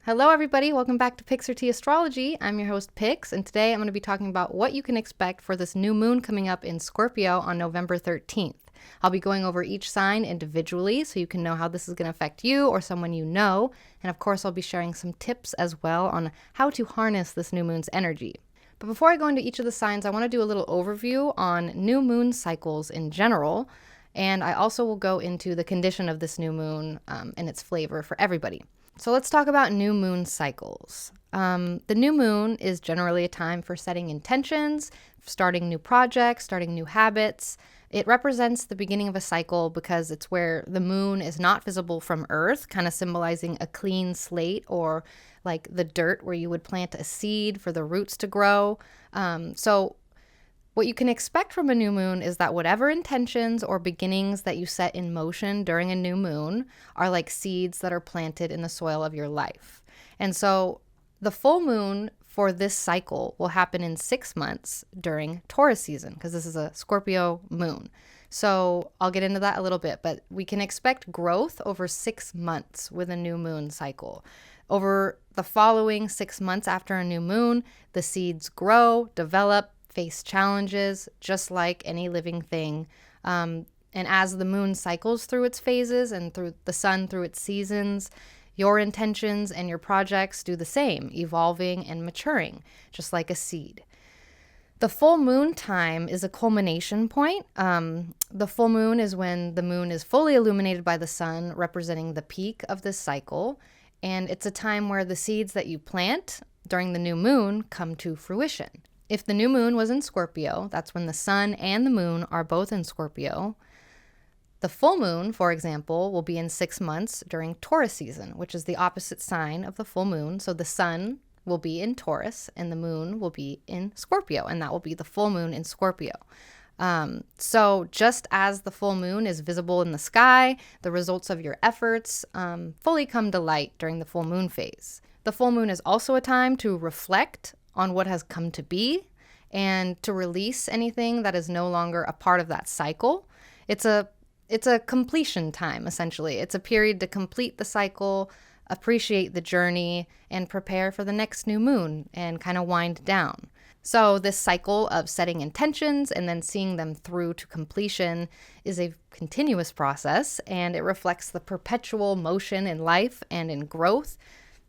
Hello everybody, welcome back to Pix or Tea Astrology. I'm your host Pix, and today I'm going to be talking about what you can expect for this new moon coming up in Scorpio on November 13th. I'll be going over each sign individually so you can know how this is going to affect you or someone you know, and of course I'll be sharing some tips as well on how to harness this new moon's energy. But before I go into each of the signs, I want to do a little overview on new moon cycles in general, and I also will go into the condition of this new moon and its flavor for everybody. So let's talk about new moon cycles. The new moon is generally a time for setting intentions, starting new projects, starting new habits. It represents the beginning of a cycle because it's where the moon is not visible from Earth, kind of symbolizing a clean slate or like the dirt where you would plant a seed for the roots to grow. So what you can expect from a new moon is that whatever intentions or beginnings that you set in motion during a new moon are like seeds that are planted in the soil of your life. And so the full moon for this cycle will happen in 6 months during Taurus season because this is a Scorpio moon. So I'll get into that a little bit, but we can expect growth over 6 months with a new moon cycle. Over the following 6 months after a new moon, the seeds grow, develop, face challenges, just like any living thing. And as the moon cycles through its phases and through the sun through its seasons, your intentions and your projects do the same, evolving and maturing, just like a seed. The full moon time is a culmination point. The full moon is when the moon is fully illuminated by the sun, representing the peak of this cycle. And it's a time where the seeds that you plant during the new moon come to fruition. If the new moon was in Scorpio, that's when the sun and the moon are both in Scorpio. The full moon, for example, will be in 6 months during Taurus season, which is the opposite sign of the full moon. So the sun will be in Taurus and the moon will be in Scorpio, and that will be the full moon in Scorpio. So just as the full moon is visible in the sky, the results of your efforts fully come to light during the full moon phase. The full moon is also a time to reflect on what has come to be and to release anything that is no longer a part of that cycle. It's a completion time, essentially. It's a period to complete the cycle, appreciate the journey, and prepare for the next new moon and kind of wind down. So this cycle of setting intentions and then seeing them through to completion is a continuous process, and it reflects the perpetual motion in life and in growth.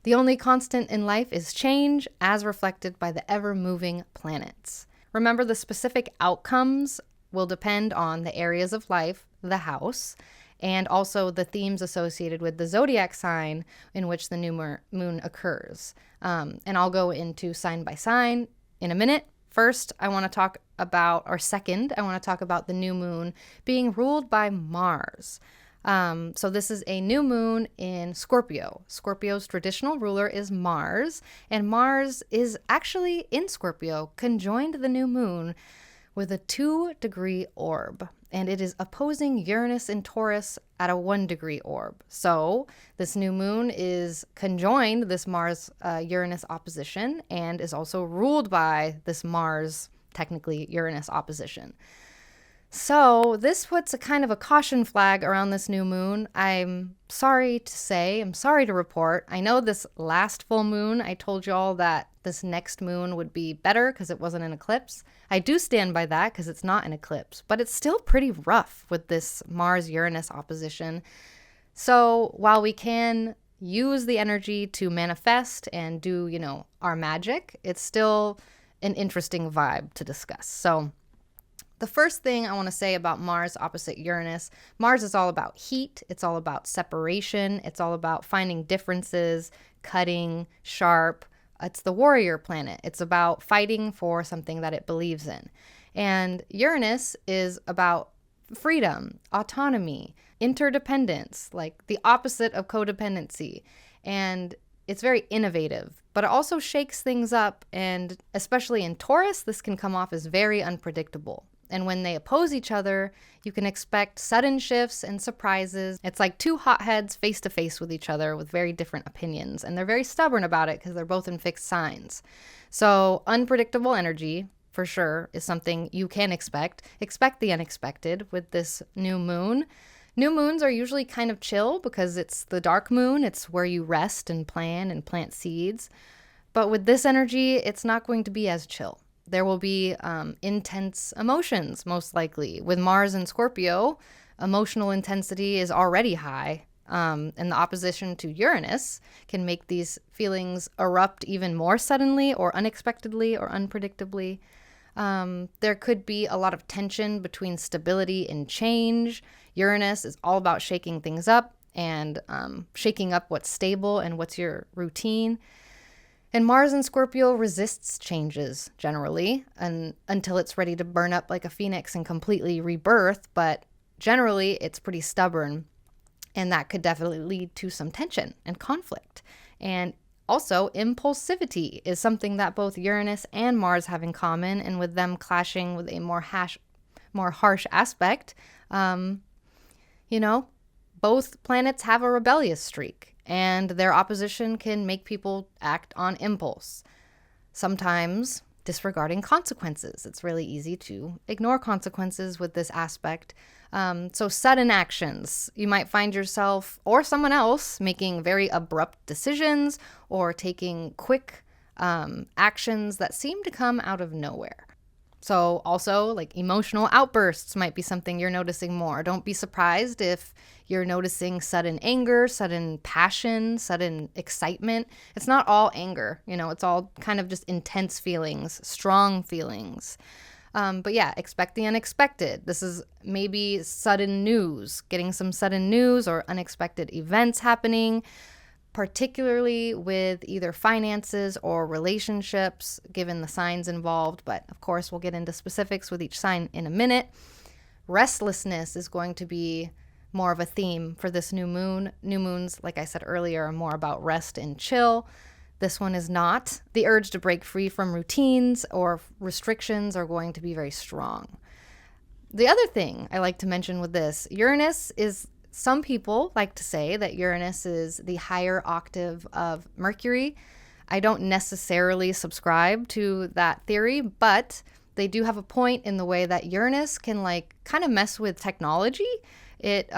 The only constant in life is change, as reflected by the ever-moving planets. Remember, the specific outcomes will depend on the areas of life, the house, and also the themes associated with the zodiac sign in which the new moon occurs. And I'll go into sign by sign in a minute. First, I want to talk about the new moon being ruled by Mars. So this is a new moon in Scorpio. Scorpio's traditional ruler is Mars, and Mars is actually in Scorpio, conjoined the new moon with a 2-degree orb, and it is opposing Uranus in Taurus at a 1-degree orb. So this new moon is conjoined this Mars-Uranus opposition and is also ruled by this Mars, technically Uranus opposition. So this puts a kind of a caution flag around this new moon. I'm sorry to report. I know this last full moon, I told you all that this next moon would be better because it wasn't an eclipse. I do stand by that because it's not an eclipse, but it's still pretty rough with this Mars-Uranus opposition. So while we can use the energy to manifest and do, our magic, it's still an interesting vibe to discuss. So the first thing I want to say about Mars opposite Uranus, Mars is all about heat. It's all about separation. It's all about finding differences, cutting, sharp. It's the warrior planet. It's about fighting for something that it believes in. And Uranus is about freedom, autonomy, interdependence, like the opposite of codependency. And it's very innovative, but it also shakes things up. And especially in Taurus, this can come off as very unpredictable. And when they oppose each other, you can expect sudden shifts and surprises. It's like two hotheads face to face with each other with very different opinions. And they're very stubborn about it because they're both in fixed signs. So unpredictable energy, for sure, is something you can expect. Expect the unexpected with this new moon. New moons are usually kind of chill because it's the dark moon. It's where you rest and plan and plant seeds. But with this energy, it's not going to be as chill. There will be intense emotions, most likely. With Mars and Scorpio, emotional intensity is already high. And the opposition to Uranus can make these feelings erupt even more suddenly or unexpectedly or unpredictably. There could be a lot of tension between stability and change. Uranus is all about shaking things up and shaking up what's stable and what's your routine. And Mars in Scorpio resists changes generally until it's ready to burn up like a phoenix and completely rebirth. But generally, it's pretty stubborn. And that could definitely lead to some tension and conflict. And also, impulsivity is something that both Uranus and Mars have in common. And with them clashing with a more harsh aspect, both planets have a rebellious streak. And their opposition can make people act on impulse, sometimes disregarding consequences. It's really easy to ignore consequences with this aspect. So sudden actions, you might find yourself or someone else making very abrupt decisions or taking quick actions that seem to come out of nowhere. So also, like, emotional outbursts might be something you're noticing more. Don't be surprised if you're noticing sudden anger, sudden passion, sudden excitement. It's not all anger, it's all kind of just intense feelings, strong feelings. But yeah, expect the unexpected. This is maybe sudden news, getting some sudden news or unexpected events happening, particularly with either finances or relationships, given the signs involved. But of course, we'll get into specifics with each sign in a minute. Restlessness is going to be more of a theme for this new moon. New moons, like I said earlier, are more about rest and chill. This one is not. The urge to break free from routines or restrictions are going to be very strong. The other thing I like to mention with this, Uranus is, some people like to say that Uranus is the higher octave of Mercury. I don't necessarily subscribe to that theory, but they do have a point in the way that Uranus can kind of mess with technology. It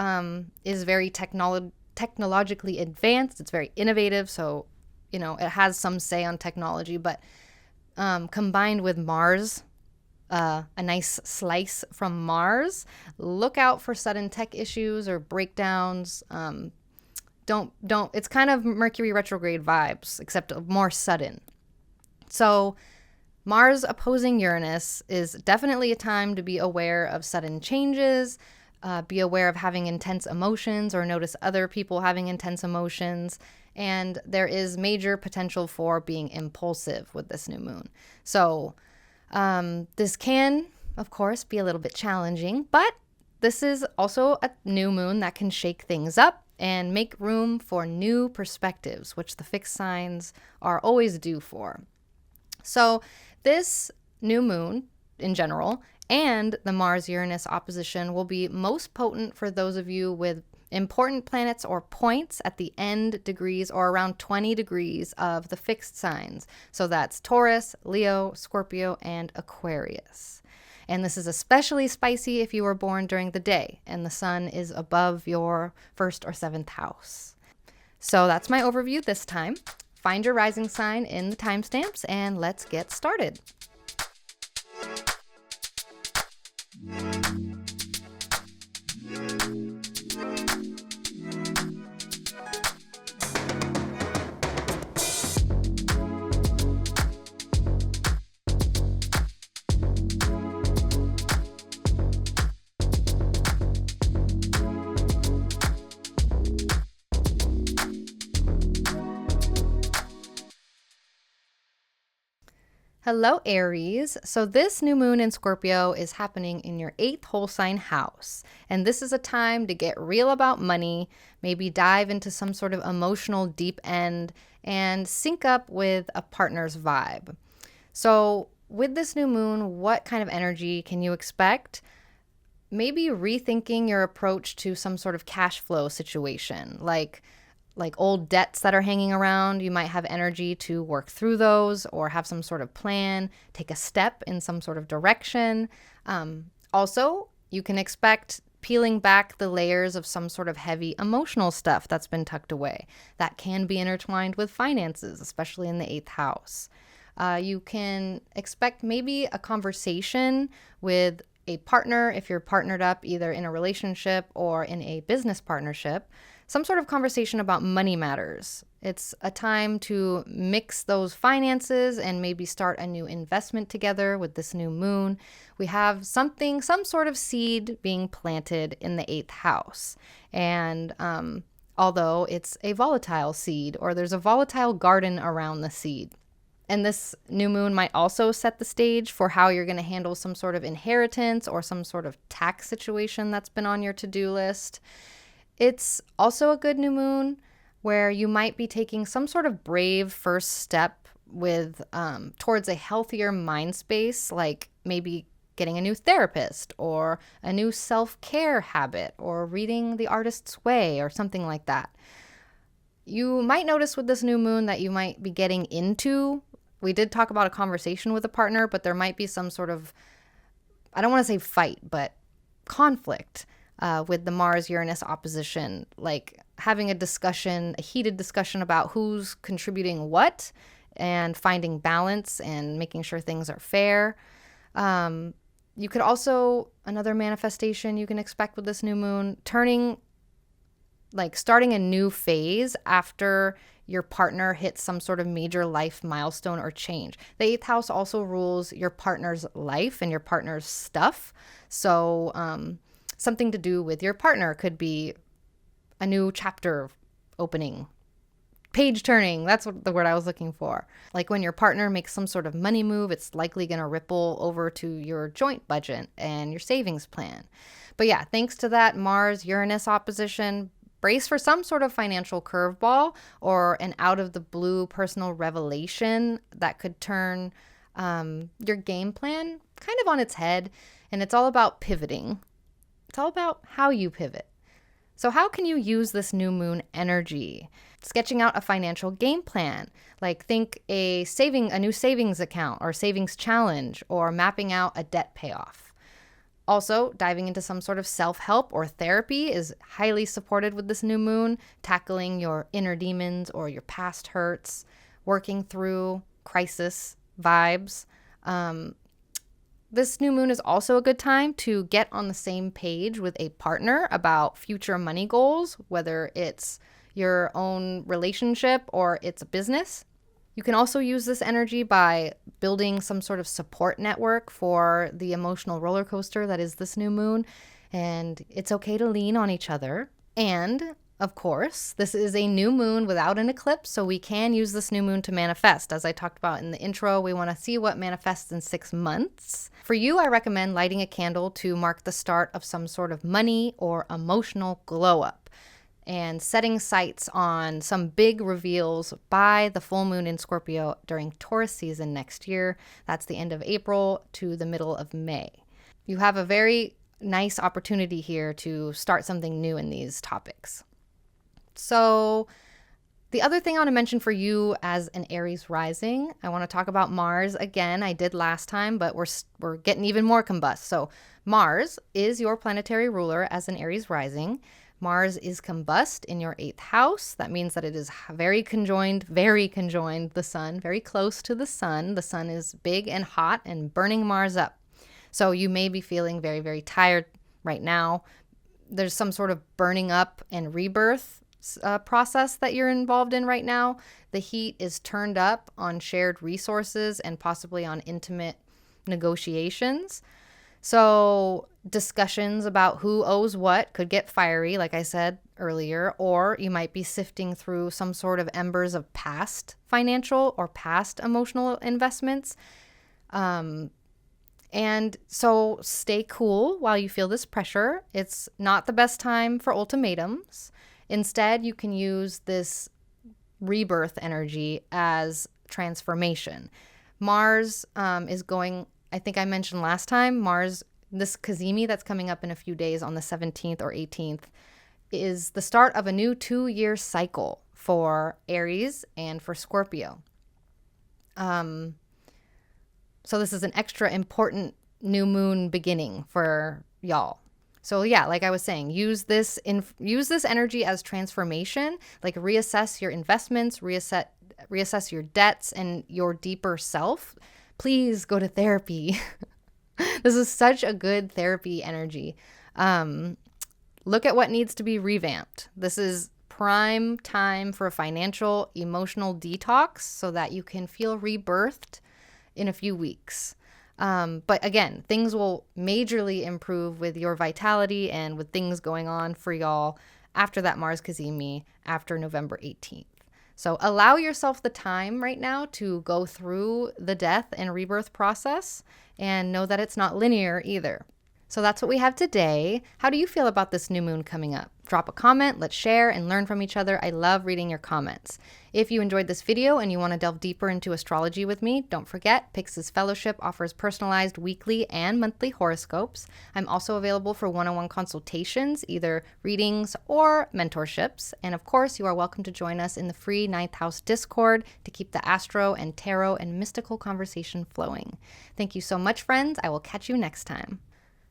is very technologically advanced. It's very innovative. So, it has some say on technology, but combined with Mars, a nice slice from Mars, look out for sudden tech issues or breakdowns. It's kind of Mercury retrograde vibes, except more sudden. So Mars opposing Uranus is definitely a time to be aware of sudden changes, be aware of having intense emotions or notice other people having intense emotions. And there is major potential for being impulsive with this new moon. So this can, of course, be a little bit challenging, but this is also a new moon that can shake things up and make room for new perspectives, which the fixed signs are always due for. So this new moon in general and the Mars-Uranus opposition will be most potent for those of you with important planets or points at the end degrees or around 20 degrees of the fixed signs. So that's Taurus, Leo, Scorpio, and Aquarius. And this is especially spicy if you were born during the day and the sun is above your first or seventh house. So that's my overview this time. Find your rising sign in the timestamps and let's get started. Hello, Aries. So this new moon in Scorpio is happening in your 8th whole sign house. And this is a time to get real about money, maybe dive into some sort of emotional deep end and sync up with a partner's vibe. So with this new moon, what kind of energy can you expect? Maybe rethinking your approach to some sort of cash flow situation, like old debts that are hanging around. You might have energy to work through those or have some sort of plan, take a step in some sort of direction. Also, you can expect peeling back the layers of some sort of heavy emotional stuff that's been tucked away. That can be intertwined with finances, especially in the 8th house. You can expect maybe a conversation with a partner if you're partnered up either in a relationship or in a business partnership, some sort of conversation about money matters. It's a time to mix those finances and maybe start a new investment together with this new moon. We have some sort of seed being planted in the 8th house. And although it's a volatile seed, or there's a volatile garden around the seed. And this new moon might also set the stage for how you're going to handle some sort of inheritance or some sort of tax situation that's been on your to-do list. It's also a good new moon where you might be taking some sort of brave first step with towards a healthier mind space, like maybe getting a new therapist or a new self-care habit or reading The Artist's Way or something like that. You might notice with this new moon that you might be getting into, we did talk about a conversation with a partner, but there might be some sort of, I don't want to say fight, but conflict with the Mars-Uranus opposition, like having a heated discussion about who's contributing what and finding balance and making sure things are fair. You could also, another manifestation you can expect with this new moon, starting a new phase after your partner hits some sort of major life milestone or change. The 8th house also rules your partner's life and your partner's stuff. So something to do with your partner could be a new chapter opening, page turning. That's the word I was looking for. Like when your partner makes some sort of money move, it's likely going to ripple over to your joint budget and your savings plan. But yeah, thanks to that Mars-Uranus opposition, brace for some sort of financial curveball or an out-of-the-blue personal revelation that could turn your game plan kind of on its head. And it's all about pivoting. It's all about how you pivot. So how can you use this new moon energy? Sketching out a financial game plan, like think a new savings account or savings challenge, or mapping out a debt payoff. Also, diving into some sort of self-help or therapy is highly supported with this new moon, tackling your inner demons or your past hurts, working through crisis vibes. This new moon is also a good time to get on the same page with a partner about future money goals, whether it's your own relationship or it's a business. You can also use this energy by building some sort of support network for the emotional roller coaster that is this new moon. And it's okay to lean on each other. And of course, this is a new moon without an eclipse, so we can use this new moon to manifest. As I talked about in the intro, we want to see what manifests in 6 months. For you, I recommend lighting a candle to mark the start of some sort of money or emotional glow up, and setting sights on some big reveals by the full moon in Scorpio during Taurus season next year. That's the end of April to the middle of May. You have a very nice opportunity here to start something new in these topics. So the other thing I want to mention for you as an Aries rising, I want to talk about Mars again. I did last time, but we're getting even more combust. So Mars is your planetary ruler as an Aries rising. Mars is combust in your 8th house. That means that it is very conjoined the sun, very close to the sun. The sun is big and hot and burning Mars up. So you may be feeling very, very tired right now. There's some sort of burning up and rebirth process that you're involved in right now. The heat is turned up on shared resources and possibly on intimate negotiations. So discussions about who owes what could get fiery, like I said earlier, or you might be sifting through some sort of embers of past financial or past emotional investments. And so stay cool while you feel this pressure. It's not the best time for ultimatums. Instead, you can use this rebirth energy as transformation. Mars is going, I think I mentioned last time, Mars, this Cazimi that's coming up in a few days on the 17th or 18th, is the start of a new 2-year cycle for Aries and for Scorpio. So this is an extra important new moon beginning for y'all. So yeah, like I was saying, use this energy as transformation, like reassess your investments, reassess your debts and your deeper self. Please go to therapy. This is such a good therapy energy. Look at what needs to be revamped. This is prime time for a financial, emotional detox so that you can feel rebirthed in a few weeks. But again, things will majorly improve with your vitality and with things going on for y'all after that Mars Cazimi after November 18th. So allow yourself the time right now to go through the death and rebirth process and know that it's not linear either. So that's what we have today. How do you feel about this new moon coming up? Drop a comment, let's share and learn from each other. I love reading your comments. If you enjoyed this video and you want to delve deeper into astrology with me, don't forget, Pisces Fellowship offers personalized weekly and monthly horoscopes. I'm also available for one-on-one consultations, either readings or mentorships. And of course, you are welcome to join us in the free 9th House Discord to keep the astro and tarot and mystical conversation flowing. Thank you so much, friends. I will catch you next time.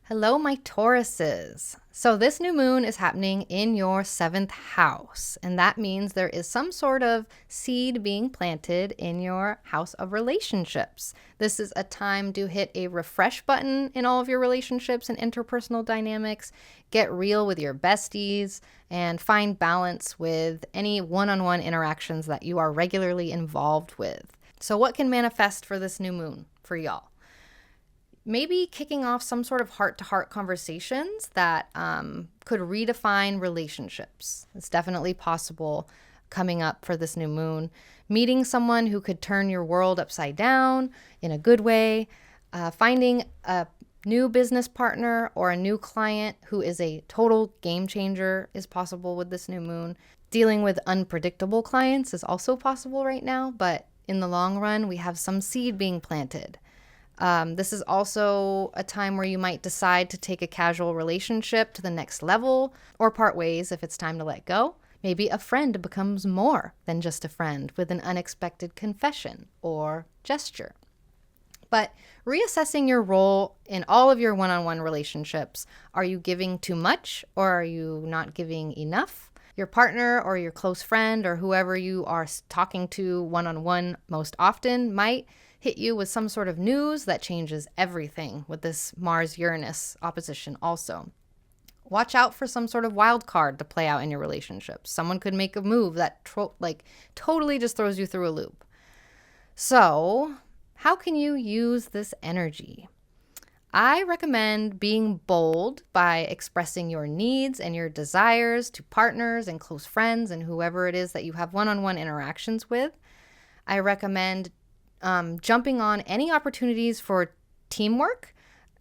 Hello, my Tauruses. So this new moon is happening in your 7th house, and that means there is some sort of seed being planted in your house of relationships. This is a time to hit a refresh button in all of your relationships and interpersonal dynamics, get real with your besties, and find balance with any one-on-one interactions that you are regularly involved with. So what can manifest for this new moon for y'all? Maybe kicking off some sort of heart-to-heart conversations that could redefine relationships. It's definitely possible coming up for this new moon. Meeting someone who could turn your world upside down in a good way. Finding a new business partner or a new client who is a total game changer is possible with this new moon. Dealing with unpredictable clients is also possible right now, but in the long run, we have some seed being planted. This is also a time where you might decide to take a casual relationship to the next level or part ways if it's time to let go. Maybe a friend becomes more than just a friend with an unexpected confession or gesture. But reassessing your role in all of your one-on-one relationships. Are you giving too much or are you not giving enough? Your partner or your close friend or whoever you are talking to one-on-one most often might hit you with some sort of news that changes everything with this Mars-Uranus opposition also. Watch out for some sort of wild card to play out in your relationship. Someone could make a move that totally just throws you through a loop. So, how can you use this energy? I recommend being bold by expressing your needs and your desires to partners and close friends and whoever it is that you have one-on-one interactions with. I recommend jumping on any opportunities for teamwork,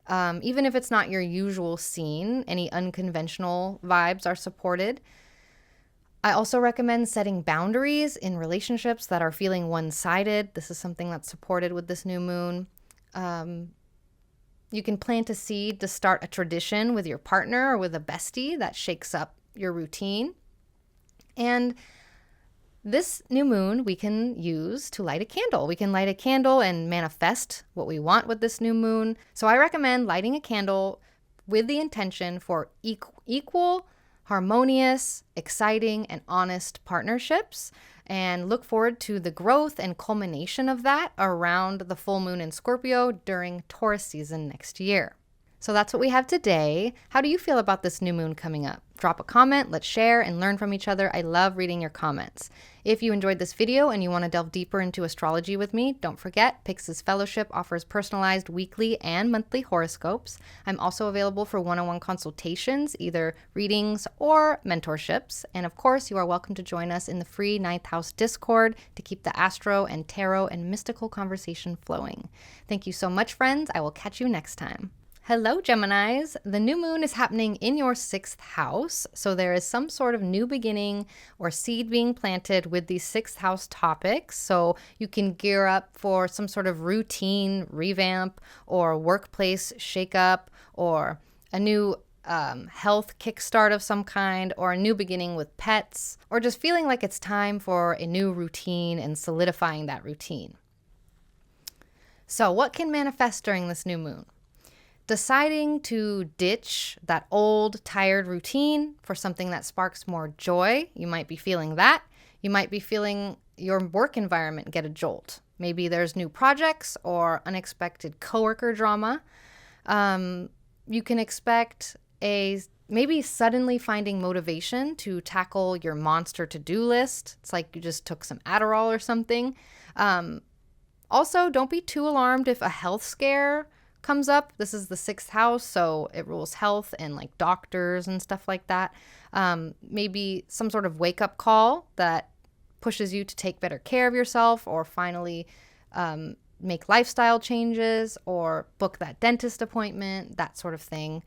even if it's not your usual scene. Any unconventional vibes are supported. I also recommend setting boundaries in relationships that are feeling one-sided. This is something that's supported with this new moon. You can plant a seed to start a tradition with your partner or with a bestie that shakes up your routine. And this new moon we can use to light a candle. We can light a candle and manifest what we want with this new moon. So I recommend lighting a candle with the intention for equal, harmonious, exciting, and honest partnerships, and look forward to the growth and culmination of that around the full moon in Scorpio during Taurus season next year. So that's what we have today. How do you feel about this new moon coming up? Drop a comment, let's share and learn from each other. I love reading your comments. If you enjoyed this video and you want to delve deeper into astrology with me, don't forget, Pisces Fellowship offers personalized weekly and monthly horoscopes. I'm also available for one-on-one consultations, either readings or mentorships. And of course, you are welcome to join us in the free 9th House Discord to keep the astro and tarot and mystical conversation flowing. Thank you so much, friends. I will catch you next time. Hello, Geminis. The new moon is happening in your 6th house, so there is some sort of new beginning or seed being planted with these 6th house topics, so you can gear up for some sort of routine revamp or workplace shakeup or a new health kickstart of some kind, or a new beginning with pets, or just feeling like it's time for a new routine and solidifying that routine. So what can manifest during this new moon? deciding to ditch that old, tired routine for something that sparks more joy. You might be feeling that. You might be feeling your work environment get a jolt. Maybe there's new projects or unexpected coworker drama. You can expect maybe suddenly finding motivation to tackle your monster to-do list. It's like you just took some Adderall or something. Also, don't be too alarmed if a health scare comes up. This is the 6th house, so it rules health and like doctors and stuff like that. Maybe some sort of wake-up call that pushes you to take better care of yourself, or finally make lifestyle changes, or book that dentist appointment, that sort of thing.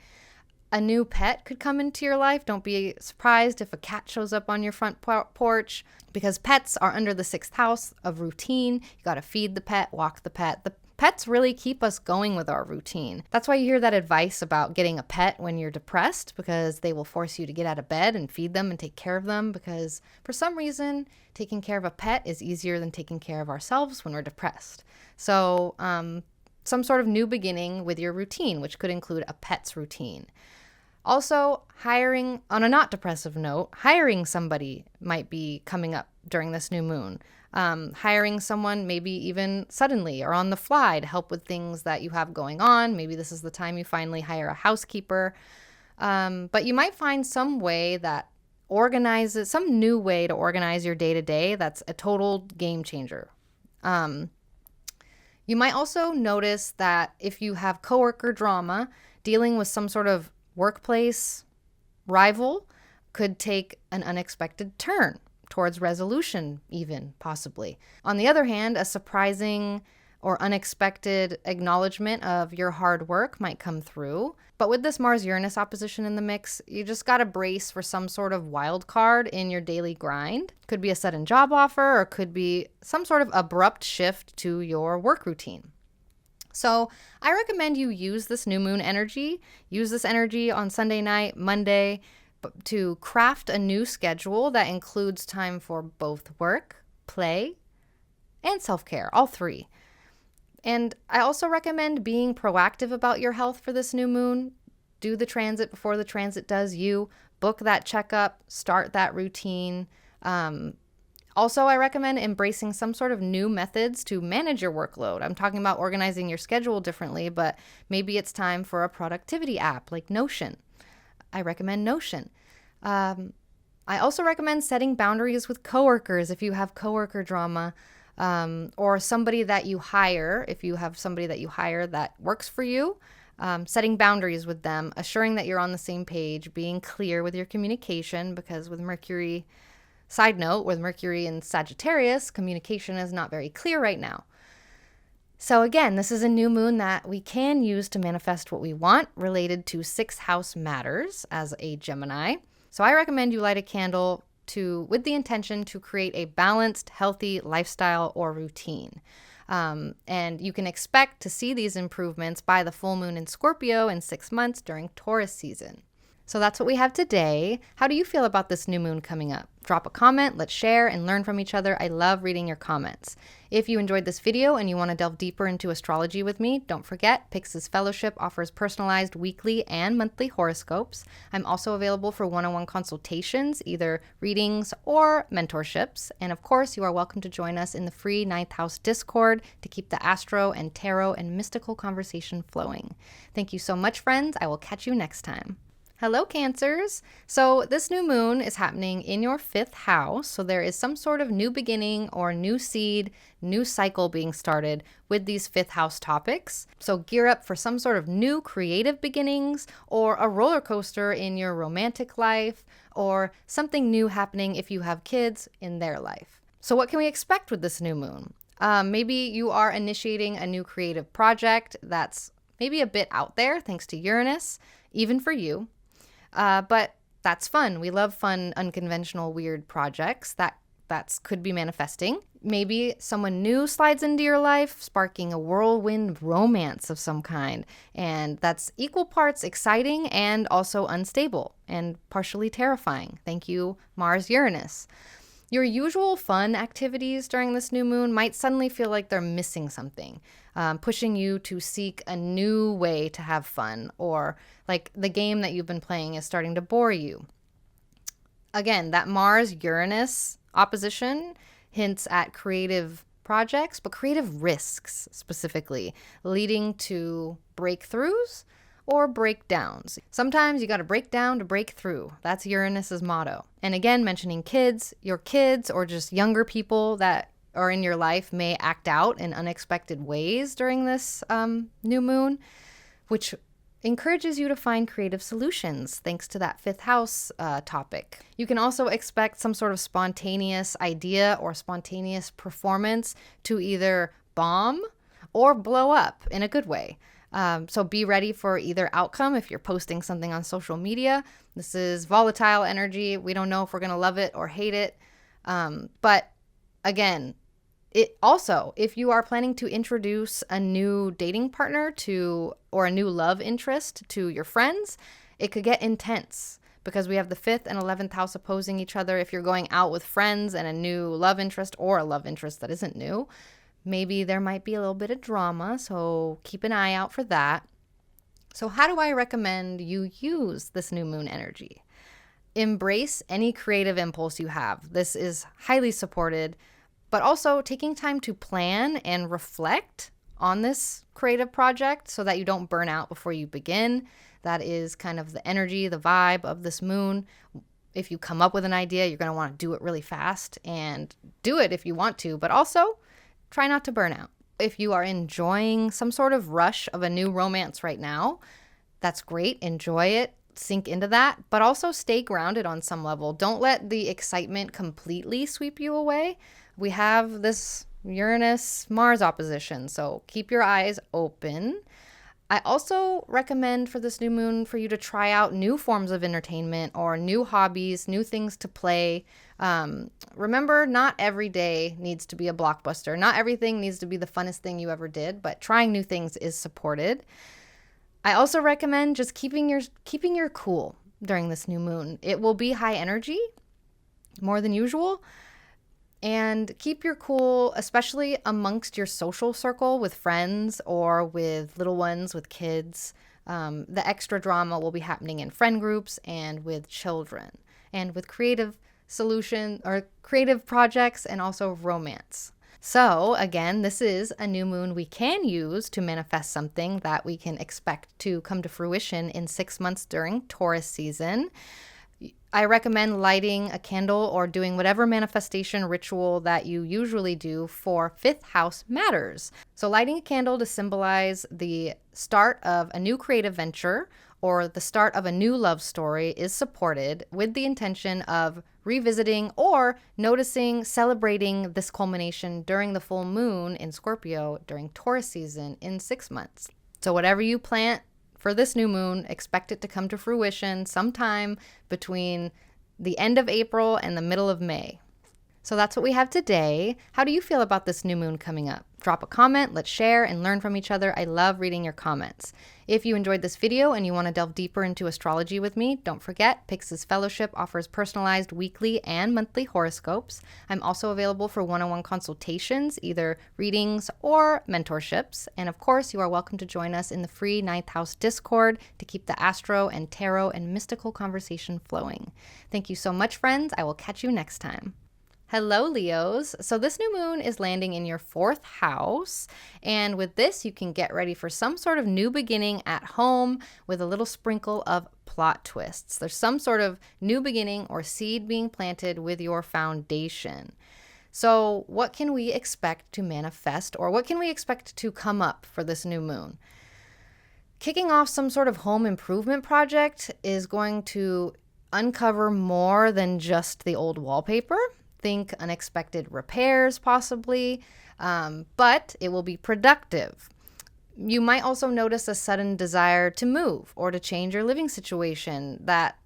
A new pet could come into your life. Don't be surprised if a cat shows up on your front porch, because pets are under the 6th house of routine. You got to feed the pet, walk the pet. The pets really keep us going with our routine. That's why you hear that advice about getting a pet when you're depressed, because they will force you to get out of bed and feed them and take care of them, because for some reason, taking care of a pet is easier than taking care of ourselves when we're depressed. So some sort of new beginning with your routine, which could include a pet's routine. Also, hiring, on a not depressive note, hiring somebody might be coming up during this new moon. Hiring someone maybe even suddenly or on the fly to help with things that you have going on. Maybe this is the time you finally hire a housekeeper. But you might find some way that organizes, some new way to organize your day-to-day that's a total game changer. You might also notice that if you have coworker drama, dealing with some sort of workplace rival could take an unexpected turn towards resolution, even possibly. On the other hand, a surprising or unexpected acknowledgement of your hard work might come through. But with this Mars-Uranus opposition in the mix, you just got to brace for some sort of wild card in your daily grind. Could be a sudden job offer, or could be some sort of abrupt shift to your work routine. So I recommend you use this new moon energy, use this energy on Sunday night, Monday, to craft a new schedule that includes time for both work, play, and self-care, all three. And I also recommend being proactive about your health for this new moon. Do the transit before the transit does you. Book that checkup, start that routine. Also, I recommend embracing some sort of new methods to manage your workload. I'm talking about organizing your schedule differently, but maybe it's time for a productivity app like Notion. I recommend Notion. I also recommend setting boundaries with coworkers if you have coworker drama, or somebody that you hire, if you have somebody that you hire that works for you. Setting boundaries with them, assuring that you're on the same page, being clear with your communication, because with Mercury... Side note, with Mercury in Sagittarius, communication is not very clear right now. So again, this is a new moon that we can use to manifest what we want related to 6th house matters as a Gemini. So I recommend you light a candle with the intention to create a balanced, healthy lifestyle or routine. And you can expect to see these improvements by the full moon in Scorpio in 6 months during Taurus season. So that's what we have today. How do you feel about this new moon coming up? Drop a comment, let's share and learn from each other. I love reading your comments. If you enjoyed this video and you want to delve deeper into astrology with me, don't forget, Pix's Fellowship offers personalized weekly and monthly horoscopes. I'm also available for one-on-one consultations, either readings or mentorships. And of course, you are welcome to join us in the free 9th House Discord to keep the astro and tarot and mystical conversation flowing. Thank you so much, friends. I will catch you next time. Hello, Cancers. So this new moon is happening in your 5th house. So there is some sort of new beginning or new seed, new cycle being started with these 5th house topics. So gear up for some sort of new creative beginnings, or a roller coaster in your romantic life, or something new happening if you have kids in their life. So what can we expect with this new moon? Maybe you are initiating a new creative project that's maybe a bit out there thanks to Uranus, even for you. But that's fun. We love fun, unconventional, weird projects that could be manifesting. Maybe someone new slides into your life, sparking a whirlwind romance of some kind. And that's equal parts exciting and also unstable and partially terrifying. Thank you, Mars-Uranus. Your usual fun activities during this new moon might suddenly feel like they're missing something, pushing you to seek a new way to have fun, or like the game that you've been playing is starting to bore you. Again, that Mars-Uranus opposition hints at creative projects, but creative risks specifically, leading to breakthroughs or breakdowns. Sometimes you got to break down to break through. That's Uranus's motto. And again, mentioning kids, your kids or just younger people that are in your life may act out in unexpected ways during this new moon, which encourages you to find creative solutions thanks to that fifth house topic. You can also expect some sort of spontaneous idea or spontaneous performance to either bomb or blow up in a good way. So be ready for either outcome if you're posting something on social media. This is volatile energy. We don't know if we're going to love it or hate it. But again, it also, if you are planning to introduce a new dating partner or a new love interest to your friends, it could get intense because we have the 5th and 11th house opposing each other. If you're going out with friends and a new love interest or a love interest that isn't new, maybe there might be a little bit of drama, so keep an eye out for that. So how do I recommend you use this new moon energy? Embrace any creative impulse you have. This is highly supported, but also taking time to plan and reflect on this creative project so that you don't burn out before you begin. That is kind of the energy, the vibe of this moon. If you come up with an idea, you're going to want to do it really fast and do it if you want to, but also try not to burn out. If you are enjoying some sort of rush of a new romance right now, that's great. Enjoy it. Sink into that, but also stay grounded on some level. Don't let the excitement completely sweep you away. We have this Uranus-Mars opposition, so keep your eyes open. I also recommend for this new moon for you to try out new forms of entertainment or new hobbies, new things to play. Remember, not every day needs to be a blockbuster. Not everything needs to be the funnest thing you ever did, but trying new things is supported. I also recommend just keeping your cool during this new moon. It will be high energy, more than usual. And keep your cool, especially amongst your social circle with friends or with little ones, with kids. The extra drama will be happening in friend groups and with children and with creative solution or creative projects and also romance. So again, this is a new moon we can use to manifest something that we can expect to come to fruition in 6 months during Taurus season. I recommend lighting a candle or doing whatever manifestation ritual that you usually do for 5th house matters. So lighting a candle to symbolize the start of a new creative venture or the start of a new love story is supported with the intention of revisiting or noticing, celebrating this culmination during the full moon in Scorpio during Taurus season in 6 months. So whatever you plant for this new moon, expect it to come to fruition sometime between the end of April and the middle of May. So that's what we have today. How do you feel about this new moon coming up? Drop a comment, let's share and learn from each other. I love reading your comments. If you enjoyed this video and you want to delve deeper into astrology with me, don't forget, Pyx's Fellowship offers personalized weekly and monthly horoscopes. I'm also available for one-on-one consultations, either readings or mentorships. And of course, you are welcome to join us in the free 9th House Discord to keep the astro and tarot and mystical conversation flowing. Thank you so much, friends. I will catch you next time. Hello, Leos. So this new moon is landing in your 4th house. And with this, you can get ready for some sort of new beginning at home with a little sprinkle of plot twists. There's some sort of new beginning or seed being planted with your foundation. So what can we expect to manifest, or what can we expect to come up for this new moon? Kicking off some sort of home improvement project is going to uncover more than just the old wallpaper. Think unexpected repairs possibly, but it will be productive. You might also notice a sudden desire to move or to change your living situation that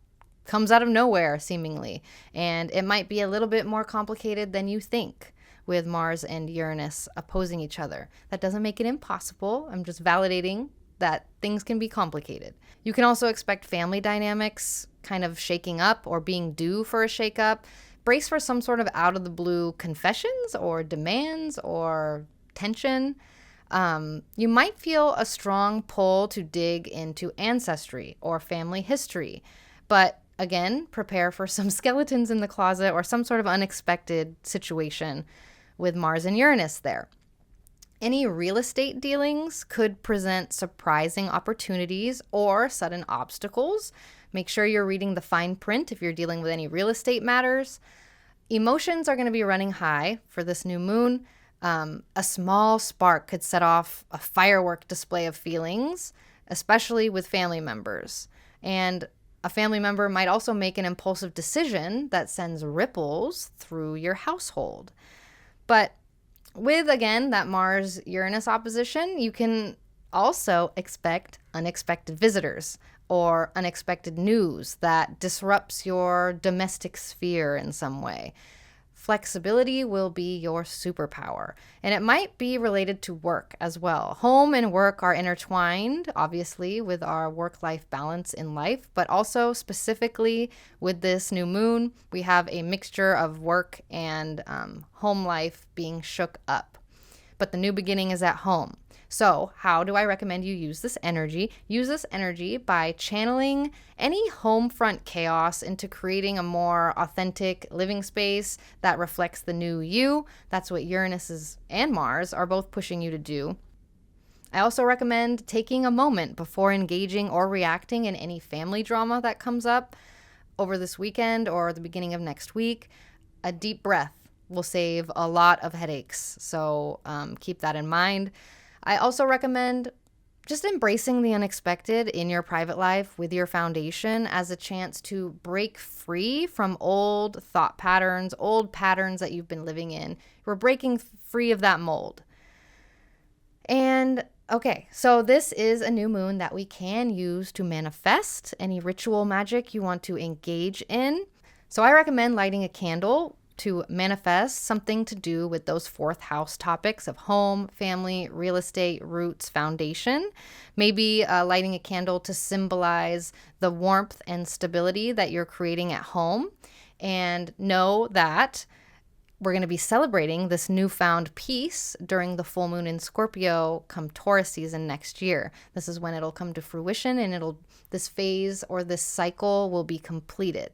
comes out of nowhere seemingly, and it might be a little bit more complicated than you think with Mars and Uranus opposing each other. That doesn't make it impossible. I'm just validating that things can be complicated. You can also expect family dynamics kind of shaking up or being due for a shakeup. brace for some sort of out of the blue confessions or demands or tension. You might feel a strong pull to dig into ancestry or family history, but again, prepare for some skeletons in the closet or some sort of unexpected situation with Mars and Uranus there. Any real estate dealings could present surprising opportunities or sudden obstacles. Make sure you're reading the fine print if you're dealing with any real estate matters. Emotions are going to be running high for this new moon. A small spark could set off a firework display of feelings, especially with family members. And a family member might also make an impulsive decision that sends ripples through your household. But with, again, that Mars-Uranus opposition, you can also expect unexpected visitors or unexpected news that disrupts your domestic sphere in some way. Flexibility will be your superpower, and it might be related to work as well. Home and work are intertwined, obviously, with our work-life balance in life, but also specifically with this new moon, we have a mixture of work and home life being shook up. But the new beginning is at home. So how do I recommend you use this energy? Use this energy by channeling any home front chaos into creating a more authentic living space that reflects the new you. That's what Uranus and Mars are both pushing you to do. I also recommend taking a moment before engaging or reacting in any family drama that comes up over this weekend or the beginning of next week. A deep breath will save a lot of headaches, so keep that in mind. I also recommend just embracing the unexpected in your private life with your foundation as a chance to break free from old thought patterns, old patterns that you've been living in. We're breaking free of that mold. And okay, so this is a new moon that we can use to manifest any ritual magic you want to engage in. So I recommend lighting a candle to manifest something to do with those fourth house topics of home, family, real estate, roots, foundation. Maybe lighting a candle to symbolize the warmth and stability that you're creating at home. And know that we're going to be celebrating this newfound peace during the full moon in Scorpio come Taurus season next year. This is when it'll come to fruition and this phase or this cycle will be completed.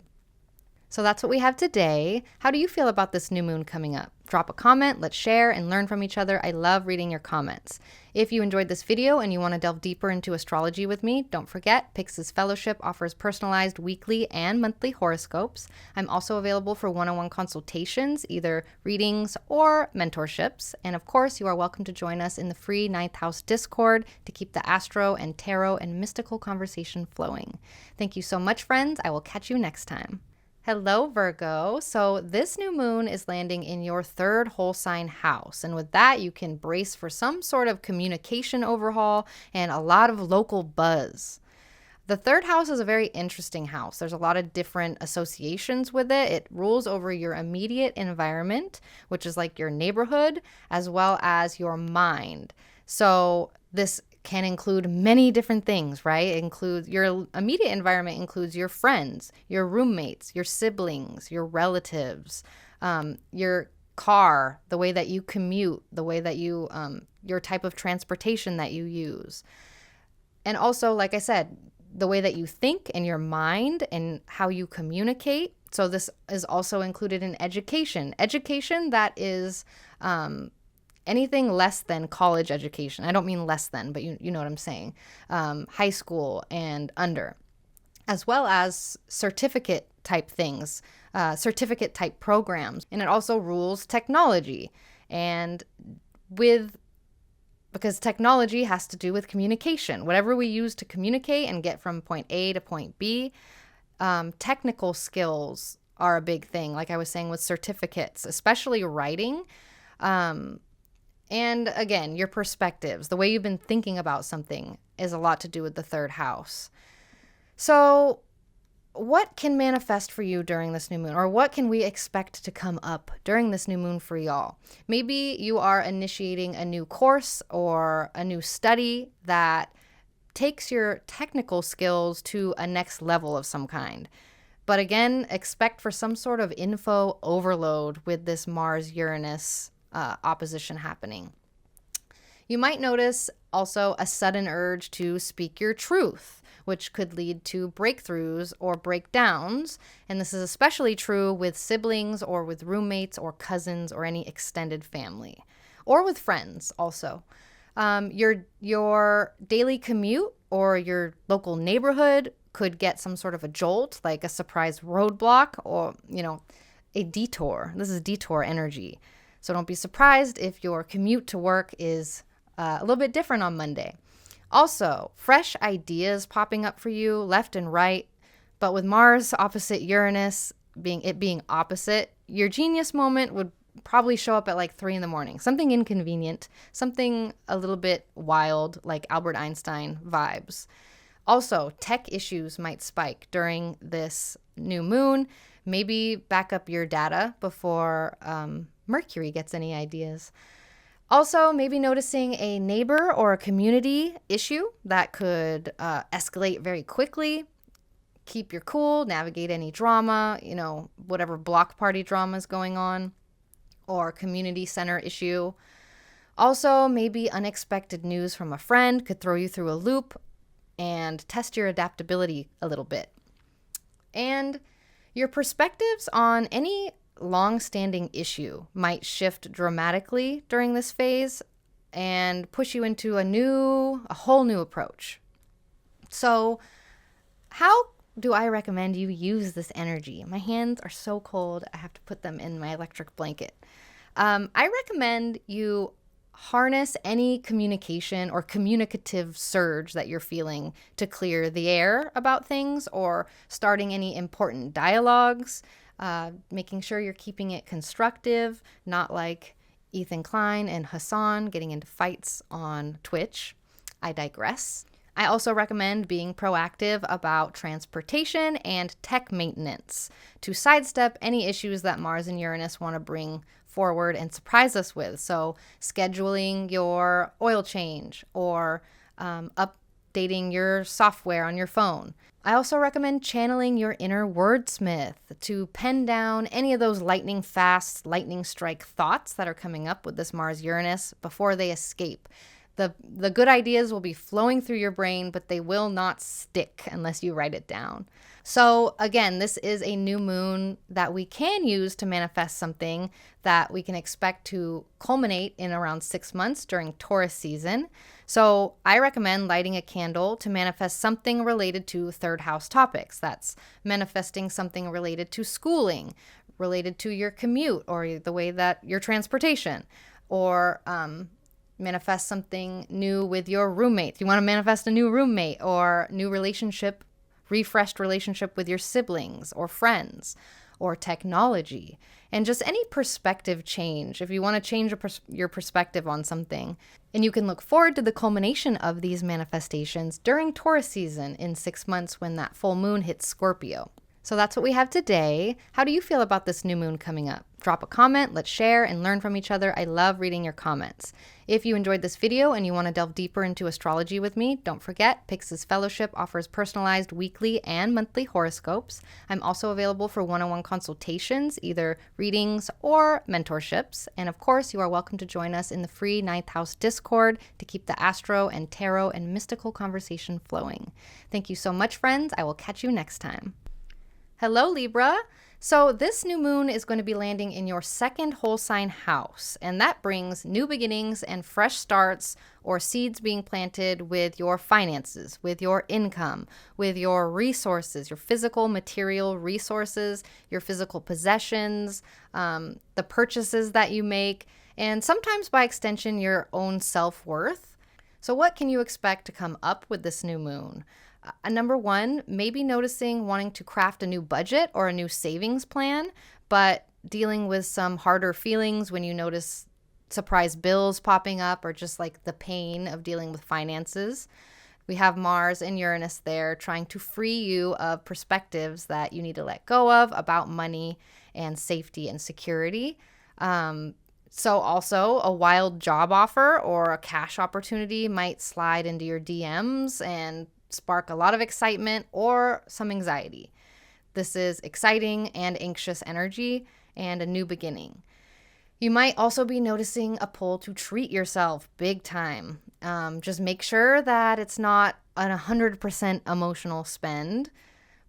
So that's what we have today. How do you feel about this new moon coming up? Drop a comment, let's share and learn from each other. I love reading your comments. If you enjoyed this video and you want to delve deeper into astrology with me, don't forget, Pix's Fellowship offers personalized weekly and monthly horoscopes. I'm also available for one-on-one consultations, either readings or mentorships. And of course, you are welcome to join us in the free 9th House Discord to keep the astro and tarot and mystical conversation flowing. Thank you so much, friends. I will catch you next time. Hello, Virgo. So this new moon is landing in your third whole sign house. And with that, you can brace for some sort of communication overhaul and a lot of local buzz. The third house is a very interesting house. There's a lot of different associations with it. It rules over your immediate environment, which is like your neighborhood, as well as your mind. So this can include many different things, right? It includes your immediate environment, includes your friends, your roommates, your siblings, your relatives, your car, the way that you commute, the way that you, your type of transportation that you use. And also, like I said, the way that you think and your mind and how you communicate. So this is also included in education. Education that is, anything less than college education. I don't mean less than, but you know what I'm saying. High school and under, as well as certificate type things, certificate type programs. And it also rules technology. And because technology has to do with communication. Whatever we use to communicate and get from point A to point B, technical skills are a big thing. Like I was saying with certificates, especially writing. And again, your perspectives, the way you've been thinking about something is a lot to do with the third house. So what can manifest for you during this new moon, or what can we expect to come up during this new moon for y'all? Maybe you are initiating a new course or a new study that takes your technical skills to a next level of some kind. But again, expect for some sort of info overload with this Mars-Uranus opposition happening. You might notice also a sudden urge to speak your truth, which could lead to breakthroughs or breakdowns. And this is especially true with siblings or with roommates or cousins or any extended family, or with friends also. Your daily commute or your local neighborhood could get some sort of a jolt, like a surprise roadblock or, a detour. This is detour energy. So don't be surprised if your commute to work is a little bit different on Monday. Also, fresh ideas popping up for you left and right. But with Mars opposite Uranus being opposite, your genius moment would probably show up at like 3 a.m. Something inconvenient, something a little bit wild, like Albert Einstein vibes. Also, tech issues might spike during this new moon. Maybe back up your data before Mercury gets any ideas. Also, maybe noticing a neighbor or a community issue that could escalate very quickly. Keep your cool, navigate any drama, whatever block party drama is going on, or community center issue. Also, maybe unexpected news from a friend could throw you through a loop and test your adaptability a little bit. And your perspectives on any long-standing issue might shift dramatically during this phase and push you into a whole new approach. So, how do I recommend you use this energy? My hands are so cold, I have to put them in my electric blanket. I recommend you harness any communication or communicative surge that you're feeling to clear the air about things or starting any important dialogues, making sure you're keeping it constructive, not like Ethan Klein and Hassan getting into fights on Twitch. I digress. I also recommend being proactive about transportation and tech maintenance to sidestep any issues that Mars and Uranus want to bring forward and surprise us with. So scheduling your oil change or updating your software on your phone. I also recommend channeling your inner wordsmith to pen down any of those lightning fast, lightning strike thoughts that are coming up with this Mars-Uranus before they escape. The good ideas will be flowing through your brain, but they will not stick unless you write it down. So again, this is a new moon that we can use to manifest something that we can expect to culminate in around 6 months during Taurus season. So I recommend lighting a candle to manifest something related to third house topics. That's manifesting something related to schooling, related to your commute or the way that your transportation, or manifest something new with your roommate. You want to manifest a new roommate or new relationship, refreshed relationship with your siblings or friends or technology, and just any perspective change. If you want to change your perspective on something, and you can look forward to the culmination of these manifestations during Taurus season in 6 months when that full moon hits Scorpio. So that's what we have today. How do you feel about this new moon coming up? Drop a comment, let's share and learn from each other. I love reading your comments. If you enjoyed this video and you want to delve deeper into astrology with me, don't forget, Pyx's Fellowship offers personalized weekly and monthly horoscopes. I'm also available for one-on-one consultations, either readings or mentorships. And of course, you are welcome to join us in the free 9th House Discord to keep the astro and tarot and mystical conversation flowing. Thank you so much, friends. I will catch you next time. Hello, Libra. So this new moon is going to be landing in your second whole sign house, and that brings new beginnings and fresh starts or seeds being planted with your finances, with your income, with your resources, your physical material resources, your physical possessions, the purchases that you make, and sometimes by extension, your own self-worth. So what can you expect to come up with this new moon? Number one, maybe noticing wanting to craft a new budget or a new savings plan, but dealing with some harder feelings when you notice surprise bills popping up or just like the pain of dealing with finances. We have Mars and Uranus there trying to free you of perspectives that you need to let go of about money and safety and security. So also a wild job offer or a cash opportunity might slide into your DMs and spark a lot of excitement or some anxiety. This is exciting and anxious energy and a new beginning. You might also be noticing a pull to treat yourself big time. Just make sure that it's not an 100% emotional spend.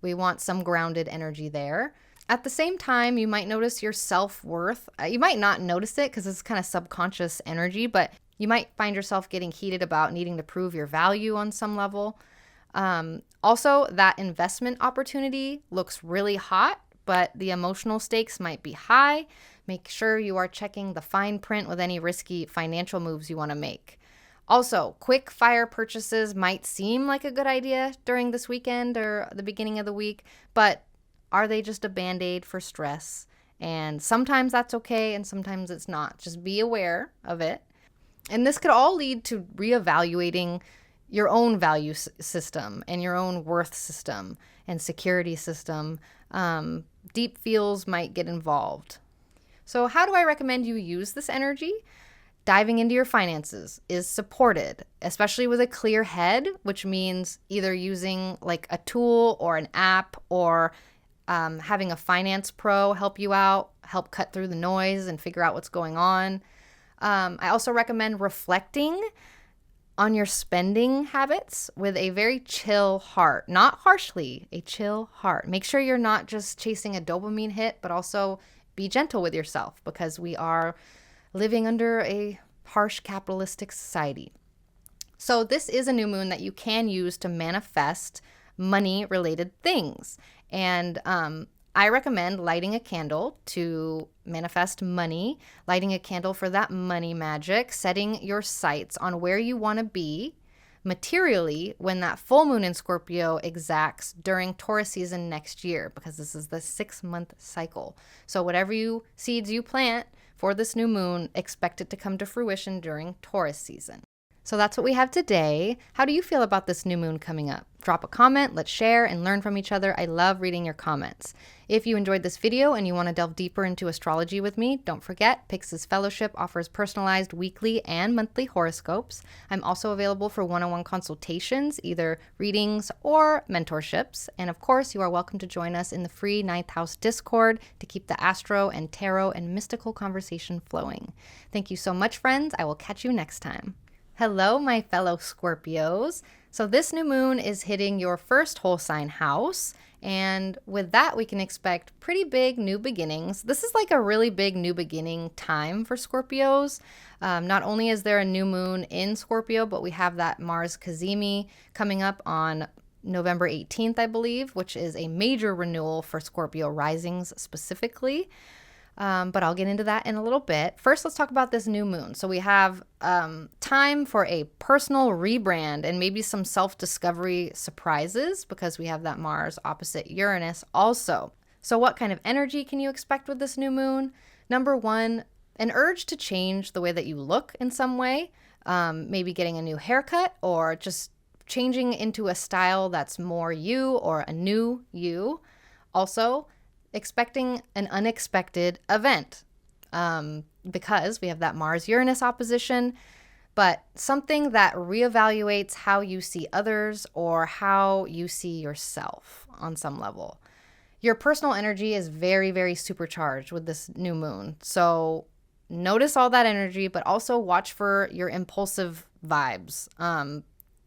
We want some grounded energy there. At the same time, you might notice your self-worth. You might not notice it because it's kind of subconscious energy, but you might find yourself getting heated about needing to prove your value on some level. Also, that investment opportunity looks really hot, but the emotional stakes might be high. Make sure you are checking the fine print with any risky financial moves you want to make. Also, quick fire purchases might seem like a good idea during this weekend or the beginning of the week, but are they just a band-aid for stress? And sometimes that's okay and sometimes it's not. Just be aware of it. And this could all lead to reevaluating your own value system and your own worth system and security system. Deep feels might get involved. So how do I recommend you use this energy? Diving into your finances is supported, especially with a clear head, which means either using like a tool or an app or having a finance pro help you out, help cut through the noise and figure out what's going on. I also recommend reflecting on your spending habits with a very chill heart, not harshly, a chill heart. Make sure you're not just chasing a dopamine hit, but also be gentle with yourself because we are living under a harsh capitalistic society. So this is a new moon that you can use to manifest money-related things. And I recommend lighting a candle to manifest money, lighting a candle for that money magic, setting your sights on where you want to be materially when that full moon in Scorpio exacts during Taurus season next year, because this is the 6-month cycle. So whatever seeds you plant for this new moon, expect it to come to fruition during Taurus season. So that's what we have today. How do you feel about this new moon coming up? Drop a comment, let's share and learn from each other. I love reading your comments. If you enjoyed this video and you want to delve deeper into astrology with me, don't forget, Pyx's Fellowship offers personalized weekly and monthly horoscopes. I'm also available for one-on-one consultations, either readings or mentorships. And of course, you are welcome to join us in the free 9th House Discord to keep the astro and tarot and mystical conversation flowing. Thank you so much, friends. I will catch you next time. Hello, my fellow Scorpios. So this new moon is hitting your first whole sign house. And with that, we can expect pretty big new beginnings. This is like a really big new beginning time for Scorpios. Not only is there a new moon in Scorpio, but we have that Mars Cazimi coming up on November 18th, I believe, which is a major renewal for Scorpio risings specifically. But I'll get into that in a little bit. First, let's talk about this new moon. So we have time for a personal rebrand and maybe some self-discovery surprises because we have that Mars opposite Uranus also. So what kind of energy can you expect with this new moon? Number one, an urge to change the way that you look in some way, maybe getting a new haircut or just changing into a style that's more you or a new you. Also, expecting an unexpected event because we have that Mars-Uranus opposition, but something that reevaluates how you see others or how you see yourself on some level. Your personal energy is very, very supercharged with this new moon. So notice all that energy, but also watch for your impulsive vibes.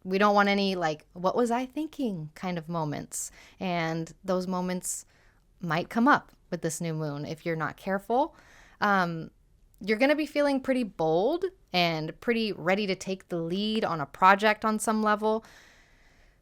We don't want any like, what was I thinking kind of moments. And those moments might come up with this new moon if you're not careful. You're going to be feeling pretty bold and pretty ready to take the lead on a project on some level,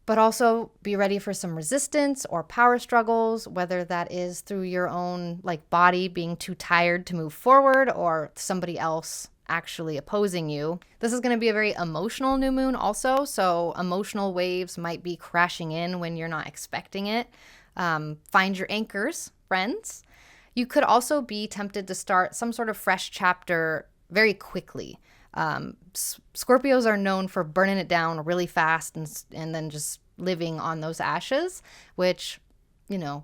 but also be ready for some resistance or power struggles, whether that is through your own like body being too tired to move forward or somebody else actually opposing you. This is going to be a very emotional new moon also, so emotional waves might be crashing in when you're not expecting it. Find your anchors, friends. You could also be tempted to start some sort of fresh chapter very quickly. Scorpios are known for burning it down really fast and then just living on those ashes, which,